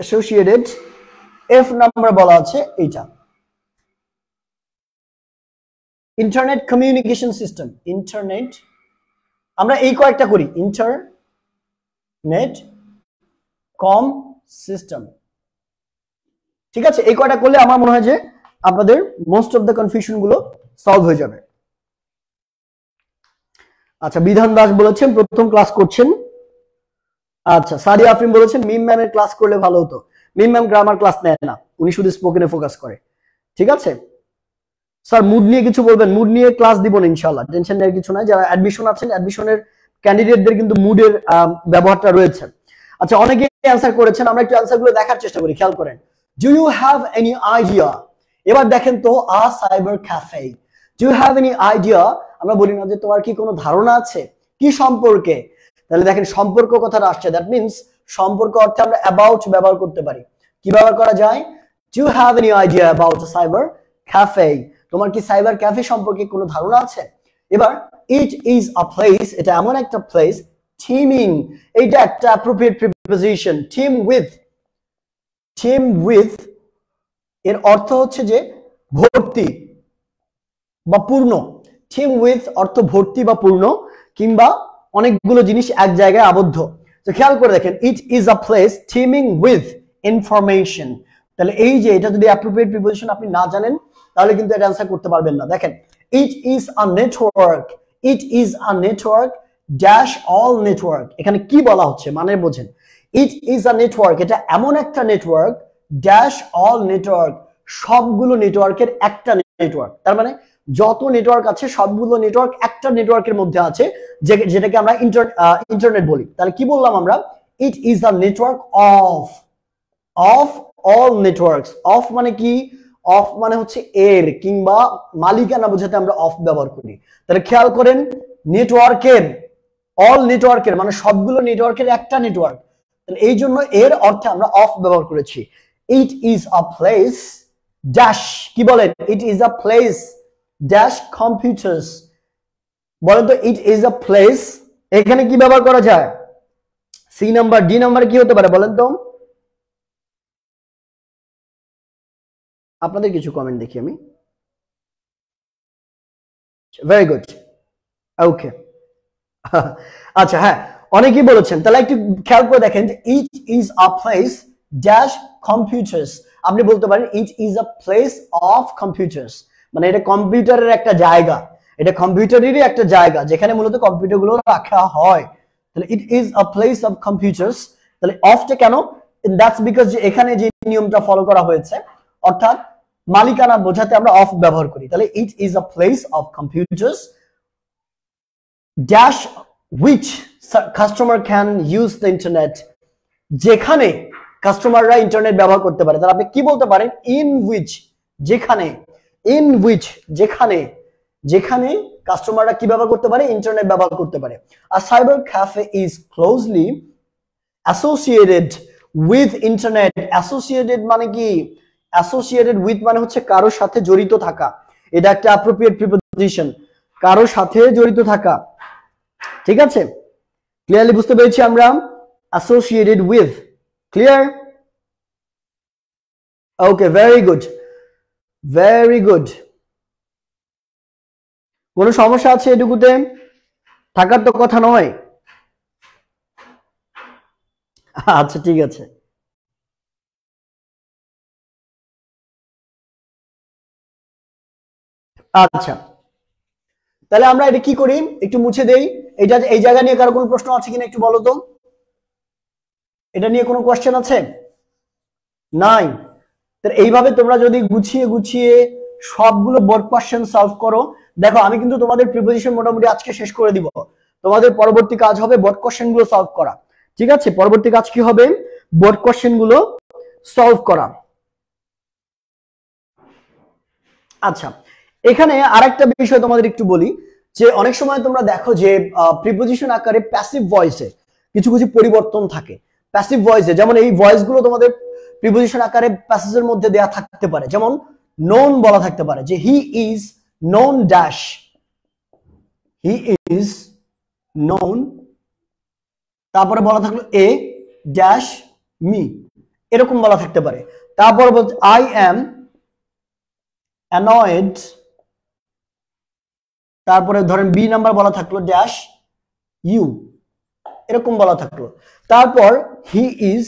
associated এফ নাম্বার বলা আছে এইটা ইন্টারনেট কমিউনিকেশন সিস্টেম, ইন্টারনেট, আমরা এই কয়েকটা করি, ইন্টারনেট কম সিস্টেম, ঠিক আছে। এই কয়টা করলে আমার মনে হয় যে আপনাদের মোস্ট অফ দ্য কনফিউশন গুলো সলভ হয়ে যাবে। আচ্ছা, বিধান দাস বলেছেন প্রথম ক্লাস করছেন। আচ্ছা, সাদিয়া আফরিন বলেছেন মিম ম্যামের ক্লাস করলে ভালো হতো। মিম ম্যাম গ্রামার ক্লাস নেয় না, উনি শুধু স্পোকেনে ফোকাস করে, ঠিক আছে। স্যার মুড নিয়ে কিছু বলবেন? মুড নিয়ে ক্লাস দিব না ইনশাআল্লাহ, টেনশন নেওয়ার কিছু নাই। যারা অ্যাডমিশন আছেন, অ্যাডমিশনের ক্যান্ডিডেটদের কিন্তু মুডের ব্যবহারটা রয়েছে। আচ্ছা, অনেকে অ্যানসার করেছেন, আমরা একটু অ্যানসারগুলো দেখার চেষ্টা করি, খেয়াল করেন। Do you have any idea, এবার দেখেন তো a cyber cafe, do you have any idea আমরা বলি না যে তোমার কি কোনো ধারণা আছে কি সম্পর্কে? তাহলে দেখেন সম্পর্ক কথাটা আসছে, দ্যাট মিন্স সম্পর্ক অর্থে আমরা অ্যাবাউট ব্যবহার করতে পারি। কি ব্যবহার করা যায়? Do you have any idea about a cyber cafe? তোমার কি সাইবার ক্যাফে সম্পর্কে কোনো ধারণা আছে? এবার ইট ইজ আ প্লেস, এটা এমন একটা প্লেস, টিমিং, এটা একটা অ্যাপ্রোপ্রিয়েট প্রিপোজিশন। টিম উইথ এর অর্থ হচ্ছে যে ভর্তি বা পূর্ণ। টিম উইথ অর্থ ভর্তি বা পূর্ণ, কিংবা অনেকগুলো জিনিস এক জায়গায় আবদ্ধ। তো খেয়াল করে দেখেন, it is a place টিমিং with information. তাহলে এই যে এটা যদি অ্যাপ্রোপ্রিয়েট প্রিপোজিশন আপনি না জানেন তাহলে কিন্তু এটা অ্যান্সার করতে পারবেন না। দেখেন, it is a network, it is a network dash all network. এখানে কি বলা হচ্ছে মানে বোঝেন। ইট ইজ আ নেটওয়ার্ক, এটা এমন একটা নেটওয়ার্ক ড্যাশ অল নেটওয়ার্ক, সবগুলো নেটওয়ার্কের একটা নেটওয়ার্ক। তার মানে যত নেটওয়ার্ক আছে সবগুলো নেটওয়ার্ক একটা নেটওয়ার্কের মধ্যে আছে, যেটাকে আমরা ইন্টারনেট বলি। তাহলে কি বললাম আমরা? It is a network of all networks. Of মানে কি? অফ মানে হচ্ছে এর কিংবা মালিকানা বোঝাতে আমরা অফ ব্যবহার করি। তাহলে খেয়াল করেন, নেটওয়ার্কের, অল নেটওয়ার্কের মানে সবগুলো নেটওয়ার্কের একটা নেটওয়ার্ক, তাহলে এই জন্য এর অর্থে আমরা অফ ব্যবহার করেছি। It is a place dash, কি বলেন? It is a place dash computers. বলেন তো, ইট ইজ আ প্লেস, এখানে কি ব্যবহার করা যায়? সি নাম্বার, ডি নাম্বার কি হতে পারে বলেন তো? আপনাদের কিছু কমেন্ট দেখি আমি। ভেরি গুড, ওকে। আচ্ছা, হ্যাঁ, অনেকেই বলেছেন। তাহলে একটু খেয়াল করে দেখেন, it is a place dash computers. আপনি বলতে পারেন it is a place of computers, মানে এটা কম্পিউটারের একটা জায়গা, এটা কম্পিউটারেরই একটা জায়গা যেখানে মূলত কম্পিউটারগুলো রাখা হয়। তাহলে it is a place of computers. তাহলে অফটা কেন? দ্যাটস বিকজ যে এখানে যে নিয়মটা ফলো করা হয়েছে, অর্থাৎ মালিকানা বোঝাতে আমরা অফ ব্যবহার করি। তাহলে it is a place of computers dash which customer can use the internet, যেখানে কাস্টমাররা ইন্টারনেট ব্যবহার করতে পারে। তাহলে আপনি কি বলতে পারেন? in which, যেখানে, in which যেখানে, যেখানে কাস্টমাররা কি ব্যবহার করতে পারে? ইন্টারনেট ব্যবহার করতে পারে। A cyber cafe is closely associated with internet. associated মানে কি? associated with মানে হচ্ছে কারোর সাথে জড়িত থাকা, এটা একটা অ্যাপ্রোপ্রিয়েট প্রিপোজিশন, কারোর সাথে জড়িত থাকা। ঠিক আছে, ক্লিয়ারলি বুঝতে পেরেছি আমরা? Associated with, clear? Okay, very good, very good. কোনো সমস্যা আছে এটুকুতে? থাকার তো কথা নয়। আচ্ছা, ঠিক আছে। আচ্ছা, তাহলে আমরা এটা কি করি, একটু মুছে দেই। এটা, এই জায়গা নিয়ে কারো কোনো প্রশ্ন আছে কিনা একটু বলো তো? এটা নিয়ে কোনো কোয়েশ্চেন আছে? নাই। তাহলে এইভাবে তোমরা যদি গুছিয়ে গুছিয়ে সবগুলো বোর্ড কোয়েশ্চেন সলভ করো, দেখো আমি কিন্তু তোমাদের প্রিপোজিশন মোটামুটি আজকে শেষ করে দিব। তোমাদের পরবর্তী কাজ হবে বোর্ড কোয়েশ্চেন গুলো সলভ করা। ঠিক আছে, পরবর্তী কাজ কি হবে? বোর্ড কোয়েশ্চেন গুলো সলভ করা। আচ্ছা, এখানে আরেকটা বিষয় তোমাদের একটু বলি, যে অনেক সময় তোমরা দেখো যে প্রিপোজিশন আকারে প্যাসিভ ভয়েসে কিছু কিছু পরিবর্তন থাকে। প্যাসিভ ভয়েসে যেমন এই ভয়েস গুলো তোমাদের প্রিপোজিশন আকারে প্যাসেজের মধ্যে দেয়া থাকতে পারে। যেমন নোন বলা থাকতে পারে যে he is known dash, he is known, তারপরে বলা থাকলো এ ড্যাশ মি, এরকম বলা থাকতে পারে। তারপর বলতে আই এম অ্যানয়েড, তারপরে ধরেন বি নাম্বার বলা থাকলো ড্যাশ ইউ, এরকম বলা থাকলো। তারপর হি ইজ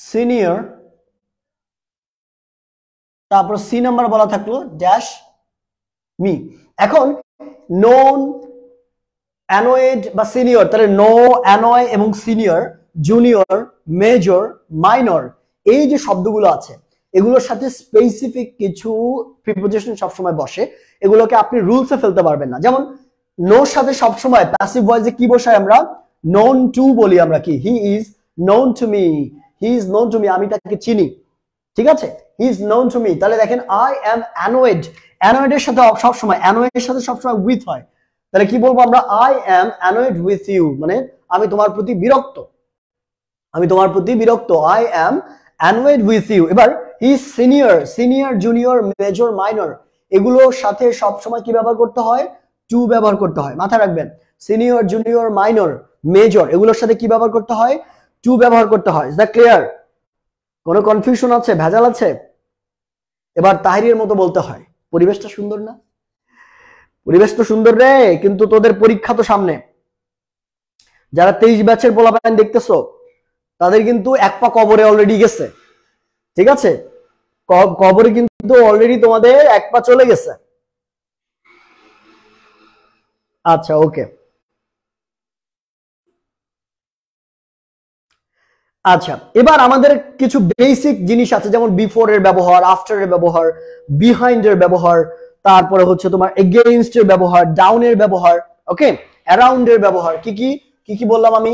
সিনিয়র, তারপর সি নাম্বার বলা থাকলো ড্যাশ মি। এখন নোন, অ্যানয়েড বা সিনিয়র, তাহলে নো, অ্যানয় এবং সিনিয়র, জুনিয়র, মেজর, মাইনর, এই যে শব্দগুলো আছে এগুলোর সাথে স্পেসিফিক কিছু প্রিপোজিশন সবসময় বসে, এগুলোকে আপনি রুলসে ফেলতে পারবেন না। যেমন নোর সাথে সবসময় প্যাসিভ ভয়েসে কি বসাই আমরা? নোন টু বলি আমরা, কি? He is known to me, he is known to me, আমি তাকে চিনি। ঠিক আছে, he is known to me. তাহলে দেখেন আই অ্যাম অ্যানোয়েড, অ্যানোয়েড এর সাথে সবসময়, অ্যানোয়েড এর সাথে সবসময় উইথ হয়। তাহলে কি বলবো আমরা? I am annoyed with you, মানে আমি তোমার প্রতি বিরক্ত, আমি তোমার প্রতি বিরক্ত। I am annoyed with you. এবার he is senior, senior, junior, major, minor, এগুলোর সাথে সবসময় কি ব্যবহার করতে হয়? টু ব্যবহার করতে হয়, মাথায় রাখবেন। সিনিয়র, জুনিয়র, মাইনর, মেজর, এগুলোর সাথে কি ব্যবহার করতে হয়? টু ব্যবহার করতে হয়। Is that clear? কোনো কনফিউশন আছে, ভেজাল আছে? এবার তাহিরের মতো বলতে হয়। পরিবেশটা সুন্দর না? পরিবেশ তো সুন্দর রে, কিন্তু তোদের পরীক্ষা তো সামনে। যারা 23 ব্যাচের পোলাপাইন দেখতেছো, তাদের কিন্তু এক পা কবরে অলরেডি গেছে, ঠিক আছে? কবরে কিন্তু অলরেডি তোমাদের এক পা চলে গেছে। আচ্ছা, ওকে। আচ্ছা, এবার আমাদের কিছু বেসিক জিনিস আছে, যেমন বিফোর এর ব্যবহার, আফটার এর ব্যবহার, বিহাইন্ড এর ব্যবহার, তারপরে হচ্ছে তোমার এগেইনস্ট এর ব্যবহার, ডাউন এর ব্যবহার, ওকে, অ্যারাউন্ড এর ব্যবহার। কি কি কি কি বললাম আমি?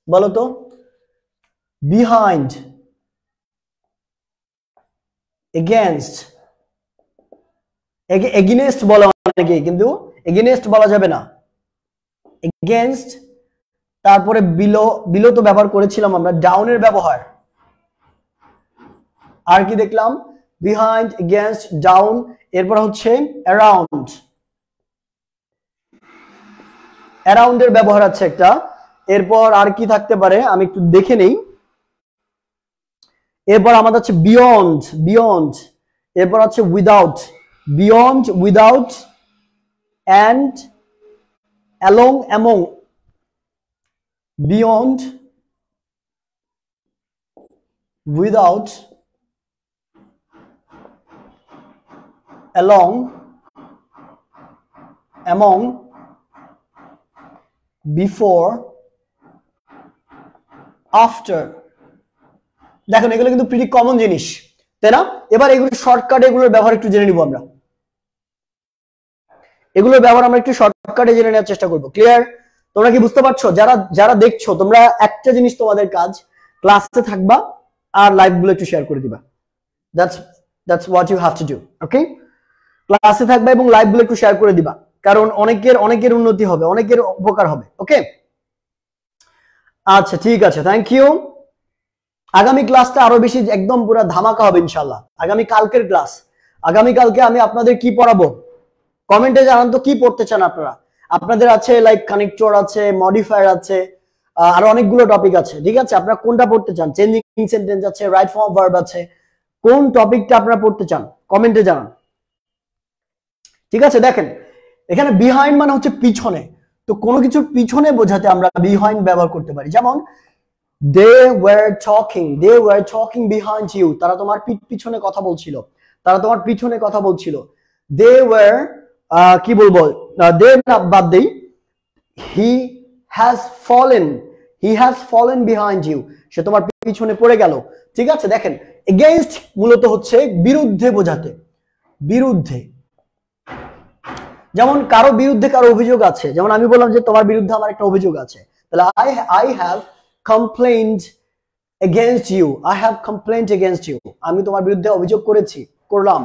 বলো তো। বিহাইন্ড, এগেইনস্ট, এগেইনস্ট বলা অনেকে, কিন্তু এগেইনস্ট বলা যাবে না, এগেইনস্ট। তারপরে বিলো, বিলো তো ব্যবহার করেছিলাম আমরা। ডাউনের ব্যবহার, আর কি দেখলাম? Behind, against, down. এরপর হচ্ছে অ্যারাউন্ড, অ্যারাউন্ডের ব্যবহার আছে একটা। এরপর আর কি থাকতে পারে আমি একটু দেখে নেই। এরপর আমাদের হচ্ছে বিয়ন্ড, বিয়ন্ড। এরপর হচ্ছে without, beyond, without, and, along, among. Beyond, without, along, among, before, after. দেখুন এগুলো কিন্তু প্রিটি কমন জিনিস, তাই না? এবার এগুলো শর্টকাট, এগুলোর ব্যবহার একটু জেনে নিব আমরা। এগুলোর ব্যবহার আমরা একটু শর্টকাটে জেনে নেওয়ার চেষ্টা করব। ক্লিয়ার? তোমরা কি বুঝতে পারছো? যারা যারা দেখছো, তোমরা একটা জিনিস তোমাদের কাজ, ক্লাসে থাকবা আর লাইভ গুলো একটু শেয়ার করে দিবা। That's what you have to do. Okay, ক্লাসে থাকবা এবং লাইভ গুলো একটু শেয়ার করে দিবা, কারণ অনেকের উন্নতি হবে, অনেকের উপকার হবে। ওকে, আচ্ছা ঠিক আছে, থ্যাংক ইউ। আগামী ক্লাসটা আরো বেশি একদম পুরো ধামাকা হবে ইনশাআল্লাহ। আগামী কালকের ক্লাস, আগামী কালকে আমি আপনাদের কি পড়াবো কমেন্টে জানান তো, কি পড়তে চান আপনারা? আপনাদের আছে লাইক কানেক্টর আছে, মডিফায়ার আছে, আরো অনেকগুলো টপিক আছে, ঠিক আছে? আপনারা কোনটা পড়তে চান? চেঞ্জিং সেন্টেন্স আছে, রাইট ফর্ম অফ ভার্ব আছে, কোন টপিকটা আপনারা পড়তে চান কমেন্টে জানান, ঠিক আছে? দেখেন এখানে বিহাইন্ড মানে হচ্ছে পিছনে, তো কোনো কিছুর পিছনে বোঝাতে আমরা বিহাইন্ড ব্যবহার করতে পারি। যেমন they were talking behind you, তারা তোমার পিছনে কথা বলছিল, তারা তোমার পিছনে কথা বলছিল। they were কি বলবো, they না বাদ দেই, he has fallen behind you, সে তোমার পিছনে পড়ে গেল, ঠিক আছে? দেখেন against মূলত হচ্ছে বিরুদ্ধে বোঝাতে, বিরুদ্ধে। যেমন কারো বিরুদ্ধে কারো অভিযোগ আছে, যেমন আমি বললাম যে তোমার বিরুদ্ধে আমার একটা অভিযোগ আছে, তাহলে I have complained against you, I have complained against you, আমি তোমার বিরুদ্ধে অভিযোগ করলাম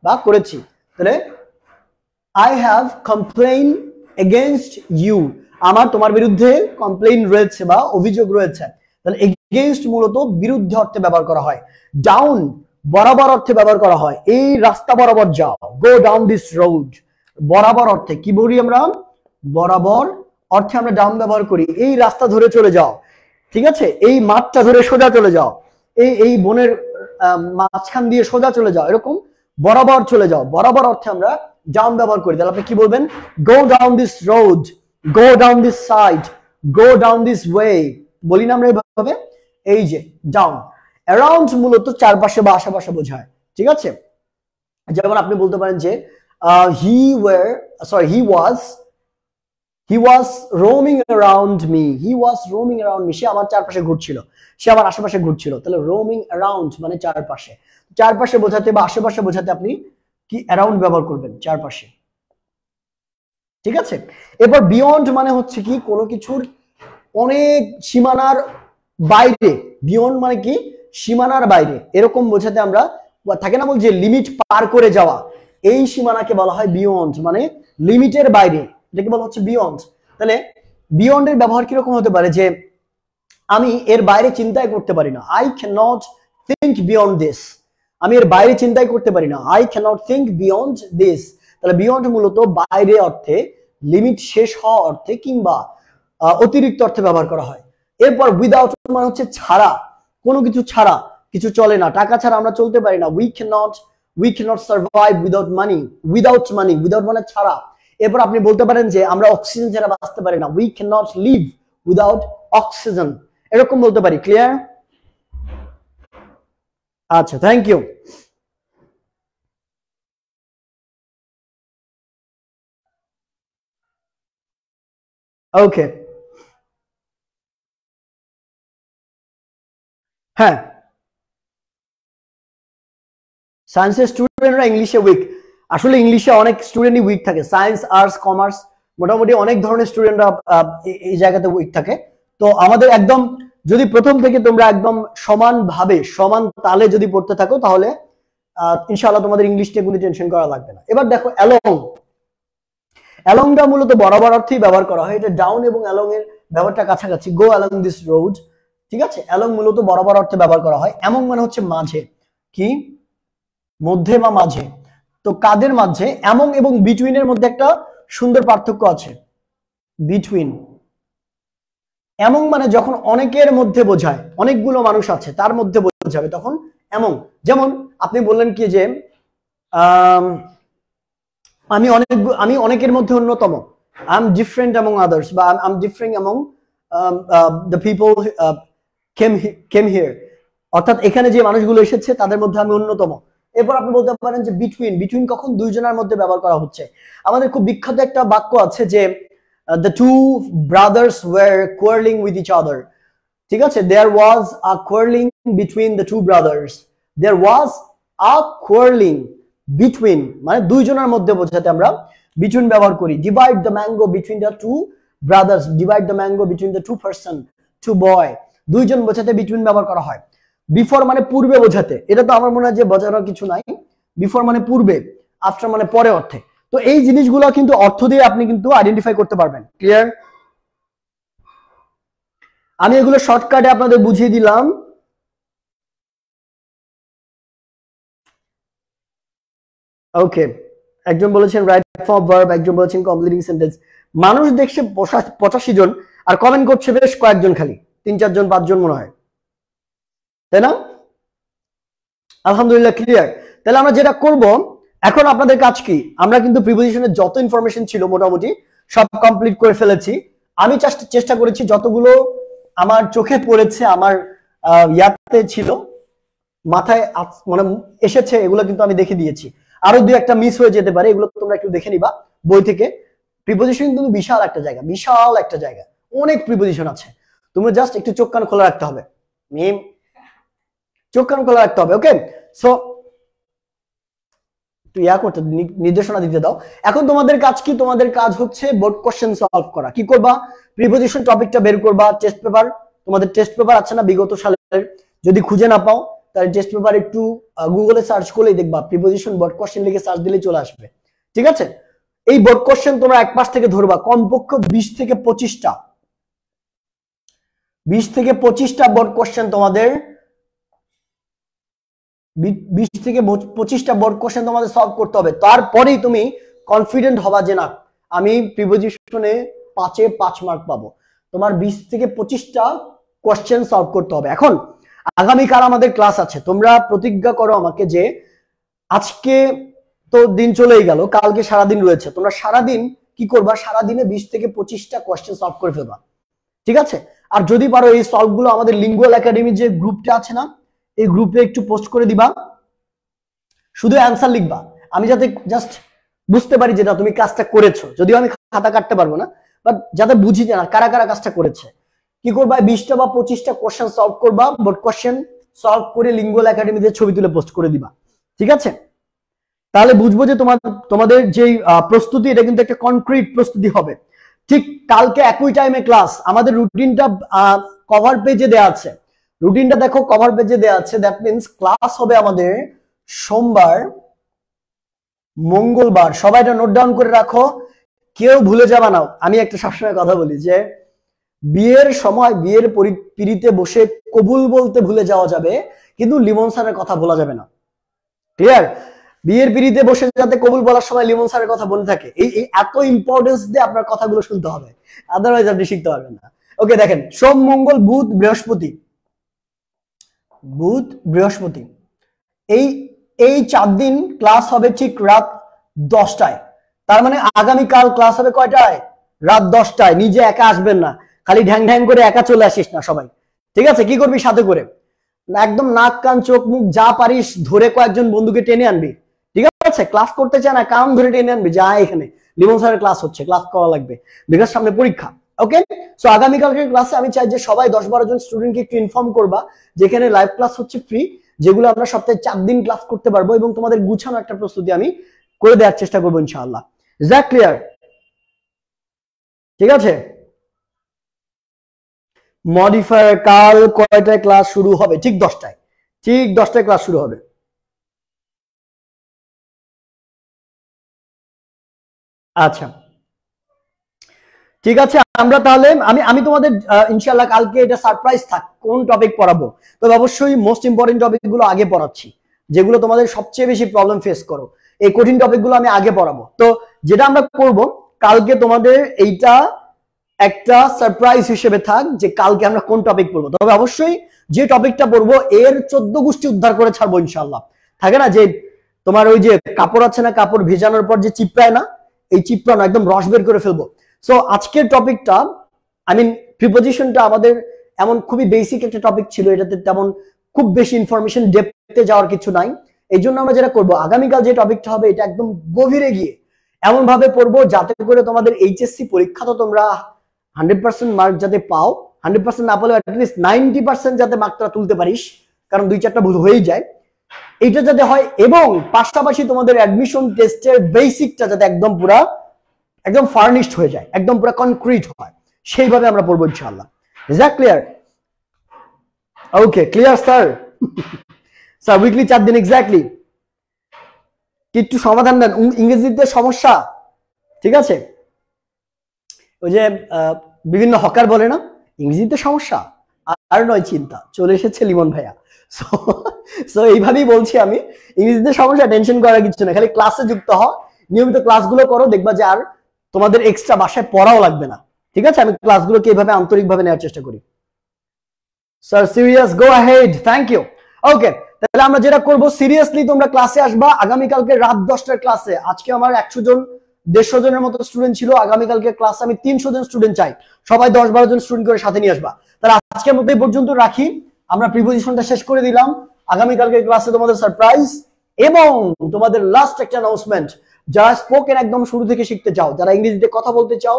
বা করেছি। তাহলে I have complained against you, আমার তোমার বিরুদ্ধে কমপ্লেইন রয়েছে বা অভিযোগ রয়েছে। তাহলে against মূলত বিরুদ্ধে অর্থে ব্যবহার করা হয়। ডাউন বরাবর অর্থে ব্যবহার করা হয়, এই রাস্তা বরাবর যাও, go down this road, বরাবর অর্থে কি বলি আমরা? বরাবর অর্থে আমরা ডাউন ব্যবহার করি, এই রাস্তা ধরে চলে যাও, ঠিক আছে? এই মাঠটা ধরে সোজা চলে যাও, এই বনের মাঝখান দিয়ে সোজা চলে যাও, এরকম বরাবর চলে যাও, বরাবর অর্থে আমরা ডাউন ব্যবহার করি। তাহলে আপনি কি বলবেন? go down this road, go down this side, go down this way, বলি না আমরা এইভাবে? এই যে ডাউন। অ্যারাউন্ড মূলত চারপাশে বা আশেপাশে বোঝায়, ঠিক আছে? যেমন আপনি বলতে পারেন যে he was roaming around me, সে আমার চারপাশে ঘুরছিল, সে আমার আশেপাশে ঘুরছিল। তাহলে roaming around মানে চারপাশে, চারপাশে বোঝাতে বা আশেপাশে বোঝাতে আপনি কি অ্যারাউন্ড ব্যবহার করবেন? চারপাশে, ঠিক আছে? এরপর বিয়ন্ড মানে হচ্ছে কি কোনো কিছুর অনেক সীমানার বাইরে, বিয়ন্ড মানে কি সীমানার বাইরে, এরকম বোঝাতে আমরা থাকে না বল যে লিমিট পার করে যাওয়া, এই সীমানাকে বলা হয় বিয়ন্ড, মানে লিমিটের বাইরে, এটাকে বলা হচ্ছে বিয়ন্ড। তাহলে বিয়ন্ডের ব্যবহার কিরকম হতে পারে, যে আমি এর বাইরে চিন্তাই করতে পারি না, I can not think beyond this, আমি এর বাইরে চিন্তাই করতে পারি না, I can not think beyond this. তাহলে বিয়ন্ড মূলত বাইরে অর্থে, লিমিট শেষ হওয়া অর্থে কিংবা অতিরিক্ত অর্থে ব্যবহার করা হয়। এরপর উইদাউট মানে হচ্ছে ছাড়া, কোনো কিছু ছাড়া কিছু চলে না, টাকা ছাড়া আমরা চলতে পারি না, we can not survive without money, without মানে ছাড়া। এরপর আপনি বলতে পারেন যে আমরা অক্সিজেন ছাড়া বাঁচতে পারি না, we can not live without oxygen, এরকম বলতে পারি। ক্লিয়ার? আচ্ছা, থ্যাংক ইউ। ওকে, হ্যাঁ, সায়েন্সের স্টুডেন্টরা ইংলিশে উইক, আসলে ইংলিশে অনেক স্টুডেন্টই উইক থাকে, সায়েন্স, আর্টস, কমার্স, মোটামুটি অনেক ধরনের স্টুডেন্টরা এই জায়গাতে উইক থাকে। তো আমাদের একদম যদি প্রথম থেকে তোমরা একদম সমানভাবে সমান তালে যদি পড়তে থাকো, তাহলে ইনশাআল্লাহ তোমাদের ইংলিশ নিয়ে কোনো টেনশন করা লাগবে না। এবার দেখো অ্যালং, অ্যালংটা মূলত বরাবর অর্থেই ব্যবহার করা হয়, এটা ডাউন এবং অ্যালং এর ব্যবহারটা কাছাকাছি, গো অ্যালং দিস রোড, ঠিক আছে। অ্যালং মূলত বরাবর অর্থে ব্যবহার করা হয়, এমন মানে হচ্ছে মাঝে, কি মধ্যে বা মাঝে। তো কাদের মাঝে, এমং এবং বিটুইনের মধ্যে একটা সুন্দর পার্থক্য আছে, বিটুইন, এমং মানে যখন অনেকের মধ্যে বোঝায়, অনেকগুলো মানুষ আছে তার মধ্যে বোঝাবে, তখন এমং। যেমন আপনি বললেন কি যে আমি অনেকের মধ্যে অন্যতম, I am different among others, বা I am different among the people came here, অর্থাৎ এখানে যে মানুষগুলো এসেছে তাদের মধ্যে আমি অন্যতম। এরপর আপনি বলতে পারেন যে বিটুইন কখন দুইজনের মধ্যে ব্যবহার করা হচ্ছে। আমাদের খুব বিখ্যাত একটা বাক্য আছে যে the two brothers were quarreling with each other, ঠিক আছে, there was a quarreling between the two brothers, there was a quarreling between মানে দুইজনের মধ্যে বোঝাতে আমরা between ব্যবহার করি। divide the mango between the two brothers, divide the mango between the two person, two boy, দুইজন বোঝাতে between ব্যবহার করা হয়। বিফোর মানে পূর্বে বোঝাতে, এটা তো আমার মনে হয় যে বোঝানোর কিছু নাই, বিফোর মানে পূর্বে, আফটার মানে পরে অর্থে। তো এই জিনিসগুলো কিন্তু অর্থ দিয়ে আপনি কিন্তু আইডেন্টিফাই করতে পারবেন। ক্লিয়ার? আমি এগুলো শর্টকাটে আপনাদের বুঝিয়ে দিলাম। ওকে, একজন বলেছেন রাইট ফর্ম ভার্ব, একজন বলেছেন কমপ্লিটিং সেন্টেন্স। মানুষ দেখছে 85 জন, আর কমেন্ট করছে বেশ কয়েকজন, খালি 3-4 জন 5 জন মনে হয়, তাই না? আলহামদুলিল্লাহ, ক্লিয়ার। তাহলে আমরা যেটা করব এখন, আপনাদের কাজ কি, আমরা কিন্তু প্রিপোজিশনের যত ইনফরমেশন ছিল মোটামুটি সব কমপ্লিট করে ফেলেছি। আমি চেষ্টা করেছি যতগুলো আমার চোখে পড়েছে, আমার ইয়াতে ছিল, মাথায় মানে এসেছে, এগুলো কিন্তু আমি দেখে দিয়েছি। আরো 2-1টা মিস হয়ে যেতে পারে, এগুলো তোমরা একটু দেখে নিবা বই থেকে। প্রিপোজিশন কিন্তু বিশাল একটা জায়গা, বিশাল একটা জায়গা, অনেক প্রিপোজিশন আছে, তুমি জাস্ট একটু চোখ কান খোলা রাখতে হবে, চোখ কান খোলা রাখতে হবে। ওকে, সো একটু ইয়া করতে, নির্দেশনা দিতে দাও। এখন তোমাদের কাজ কি, তোমাদের কাজ হচ্ছে বোর্ড কোশ্চেন সলভ করা। কি করবা, প্রিপোজিশন টপিকটা বের করবা, টেস্ট পেপার, তোমাদের টেস্ট পেপার আছে না বিগত সালের, যদি খুঁজে না পাও তাহলে টেস্ট পেপার একটু গুগলে সার্চ করলেই দেখবা, প্রিপোজিশন বোর্ড কোশ্চেন লিখে সার্চ দিলেই চলে আসবে, ঠিক আছে। এই বোর্ড কোশ্চেন তোমরা এক পাশ থেকে ধরবা, কমপক্ষে 20 থেকে 25টা, 20 থেকে 25টা বোর্ড কোশ্চেন তোমাদের, 20 থেকে 25টা বোর্ড কোশ্চেন তোমাদের সলভ করতে হবে। তারপরেই তুমি কনফিডেন্ট হবা যে না, আমি প্রিপোজিশনে 5-এ 5 মার্ক পাবো। তোমার 20 থেকে 25টা কোশ্চেন সলভ করতে হবে। এখন আগামীকাল আমাদের ক্লাস আছে, তোমরা প্রতিজ্ঞা করো আমাকে যে আজকে তো দিন চলেই গেল, কালকে সারাদিন রয়েছে, তোমরা সারাদিন কি করবা, সারাদিনে 20 থেকে 25টা কোশ্চেন সলভ করে ফেলবা, ঠিক আছে। আর যদি পারো এই সলভ গুলো আমাদের লিঙ্গুয়াল একাডেমি যে গ্রুপটা আছে না, এই গ্রুপে একটু পোস্ট করে দিবা, শুধু অ্যান্সার লিখবা, আমি যাতে জাস্ট বুঝতে পারি যে না তুমি কাজটা করেছো। যদিও আমি খাতা কাটতে পারবো না, বাট যাতে বুঝি যে না কারা কারা কাজটা করেছে। কি করবা, 20টা বা 25টা কোশ্চেন সলভ করবা, বোর্ড কোশ্চেন সলভ করে লিঙ্গুয়াল একাডেমিতে ছবি তুলে পোস্ট করে দিবা, ঠিক আছে। তাহলে বুঝবো যে তোমাদের যে প্রস্তুতি, এটা কিন্তু একটা কনক্রিট প্রস্তুতি হবে। ঠিক কালকে একই টাইমে ক্লাস, আমাদের রুটিনটা কভার পেজে দেওয়া আছে, রুটিনটা দেখো কভার পেজে দেওয়া আছে। দ্যাট মিন্স ক্লাস হবে আমাদের সোমবার, মঙ্গলবার। সবাই এটা নোট ডাউন করে রাখো, কেউ ভুলে যাবা না। আমি একটা সবসময় কথা বলি যে বিয়ের সময় বিয়ের পিড়িতে বসে কবুল বলতে ভুলে যাওয়া যাবে, কিন্তু লিমন স্যারের কথা বলা যাবে না। ক্লিয়ার? বিয়ের পিড়িতে বসে যাতে কবুল বলার সময় লিমন স্যারের কথা বলে থাকে, এই এত ইম্পর্টেন্স দিয়ে আপনার কথাগুলো শুনতে হবে, আদারওয়াইজ আপনি শিখতে পারবেন না। ওকে, দেখেন সোম, মঙ্গল, বুধ, বৃহস্পতি, এই 4 দিন ক্লাস হবে ঠিক রাত 10টায়। তার মানে আগামীকাল ক্লাস হবে কয়টায়? রাত 10টায়। নিজে একা আসবেন না, খালি ঢ্যাং ঢ্যাং করে একা চলে আসিস না সবাই, ঠিক আছে? কি করবি সাথে করে? একদম নাক কান চোখ মুখ যা পারিস ধরে কয়েকজন বন্ধুকে টেনে আনবি, ঠিক আছে? ক্লাস করতে চায় না, কান ধরে টেনে আনবি, যা এখানে লিমন স্যারের ক্লাস হচ্ছে, ক্লাস করা লাগবে, বিকজ সামনে পরীক্ষা। ওকে, সো আগামীকালকের ক্লাসে আমি চাই যে সবাই 10-12 জন স্টুডেন্টকে একটু ইনফর্ম করবা, যেখানে লাইভ ক্লাস হচ্ছে ফ্রি, যেগুলো আমরা সপ্তাহে 4 দিন ক্লাস করতে পারবো, এবং তোমাদের গুছানো একটা প্রস্তুতি আমি করে দেওয়ার চেষ্টা করবো ইনশাআল্লাহ। Is that clear? ঠিক আছে। মডিফায়ার কাল কয়টায় ক্লাস শুরু হবে? ঠিক 10টায়, ঠিক 10টায় ক্লাস শুরু হবে। আচ্ছা ঠিক আছে, আমরা তাহলে আমি তোমাদের ইনশাআল্লাহ কালকে এটা সারপ্রাইজ থাক কোন টপিক পড়াবো, তবে অবশ্যই মোস্ট ইম্পর্টেন্ট টপিক গুলো আগে পড়াচ্ছি, যেগুলো তোমাদের সবচেয়ে বেশি প্রবলেম ফেস করো, এই কঠিন টপিক গুলো আমি আগে পড়াবো। তো যেটা আমরা করব কালকে, তোমাদের এইটা একটা সারপ্রাইজ হিসেবে থাক যে কালকে আমরা কোন টপিক পড়বো, তবে অবশ্যই যে টপিকটা পড়বো এর 14 গোষ্ঠী উদ্ধার করে ছাড়বো ইনশাআল্লাহ। থাকে না যে তোমার ওই যে কাপড় আছে না, কাপড় ভেজানোর পর যে চিপড়ায় না, এই চিপড়ানো একদম রস বের করে ফেলবো। সো আজকের টপিকটা, আই মিন প্রিপোজিশনটা আমাদের এমন খুবই বেসিক একটা টপিক ছিল, এটাতে তেমন খুব বেশি ইনফরমেশন ডেপথে যাওয়ার কিছু নাই। এই জন্য আমরা যেটা করবো, আগামীকাল যে টপিকটা হবে এটা একদম গভীরে গিয়ে এমন ভাবে পড়বো যাতে করে তোমাদের এইচএসসি পরীক্ষা তো তোমরা 100% মার্ক যাতে পাও, 100% না পেলেও অ্যাটলিস্ট 90% যাতে মার্কটা তুলতে পারিস, কারণ 2-4টা ভুল হয়েই যায়, এইটা যাতে হয়। এবং পাশাপাশি তোমাদের অ্যাডমিশন টেস্টের বেসিকটা যাতে একদম পুরা একদম ফার্নিশড হয়ে যায়, একদম পুরো কনক্রিট হয়, সেইভাবে আমরা পড়বো ইনশাআল্লাহ। Is that clear? Okay, clear sir? Sir weekly 4 দিন এক্স্যাক্টলি। একটু সমাধান দেন, ইংরেজিতে সমস্যা, ঠিক আছে? ওই যে বিভিন্ন হকার বলে না, ইংরেজিতে সমস্যা আর নয় চিন্তা, চলে এসেছে লিমন ভাইয়া। সো এইভাবেই বলছি আমি, ইংরেজিতে সমস্যা টেনশন করার কিছু না, খালি ক্লাসে যুক্ত হও, নিয়মিত ক্লাসগুলো করো, দেখবা যে আর তোমাদের এক্সট্রা বাসায় পড়াও লাগবে না, ঠিক আছে? আমি ক্লাসগুলোকে এইভাবে আন্তরিকভাবে নেওয়ার চেষ্টা করি। Sir serious, go ahead, thank you. Okay, তাহলে আমরা যেটা করব, সিরিয়াসলি তোমরা ক্লাসে আসবা আগামীকালকে রাত 10টার ক্লাসে। আজকে আমার 100 জন 150 জনের মতো স্টুডেন্ট ছিল, আগামীকালকে ক্লাসে আমি 300 জন স্টুডেন্ট চাই, সবাই 10-12 জন স্টুডেন্ট করে সাথে নিয়ে আসবা। তাহলে আজকের মতো এই পর্যন্ত রাখি, আমরা প্রিপোজিশনটা শেষ করে দিলাম। আগামীকালকে ক্লাসে তোমাদের সারপ্রাইজ এবং তোমাদের লাস্ট একটা অ্যানাউন্সমেন্ট। যারা স্পোকেন একদম শুরু থেকে শিখতে চাও, যারা ইংরেজিতে কথা বলতে চাও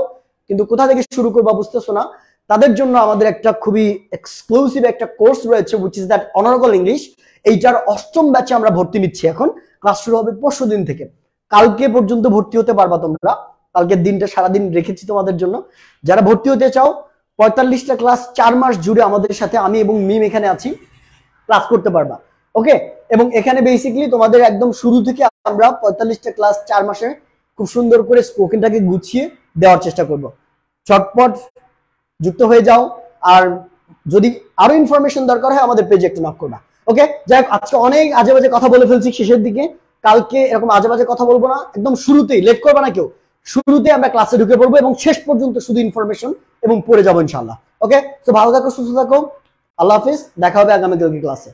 কিন্তু কোথা থেকে শুরু করবা বুঝতেছো না, তাদের জন্য আমাদের একটা খুবই এক্সক্লুসিভ একটা কোর্স রয়েছে, which is that honourable English. এইটার 8ম ব্যাচে আমরা ভর্তি নিচ্ছি এখন। ক্লাস শুরু হবে পরশুদিন থেকে, কালকে পর্যন্ত ভর্তি হতে পারবা তোমরা। কালকের দিনটা সারাদিন রেখেছি তোমাদের জন্য। যারা ভর্তি হতে চাও, 45টা ক্লাস 4 মাস জুড়ে আমাদের সাথে আমি এবং মিম এখানে আছি, ক্লাস করতে পারবা। ওকে, এবং এখানে বেসিক্যালি তোমাদের একদম শুরু থেকে আমরা 45টা ক্লাস 4 মাসে খুব সুন্দর করে স্পোকেনটাকে গুছিয়ে দেওয়ার চেষ্টা করব। চটপট যুক্ত হয়ে যাও, আর যদি আরো ইনফরমেশন দরকার হয় আমাদের পেজে একটু নক করবা। ওকে, যাই হোক, আজকে অনেক আজে বাজে কথা বলে ফেলছি শেষের দিকে, কালকে এরকম আজে বাজে কথা বলবো না, একদম শুরুতেই, লেট করবা না কেউ, শুরুতে আমরা ক্লাসে ঢুকে পড়বো এবং শেষ পর্যন্ত শুধু ইনফরমেশন এবং পড়ে যাবো ইনশাআল্লাহ। ওকে, তো ভালো থাকো, সুস্থ থাকো, আল্লাহ হাফিজ, দেখা হবে আগামীকালকে ক্লাসে।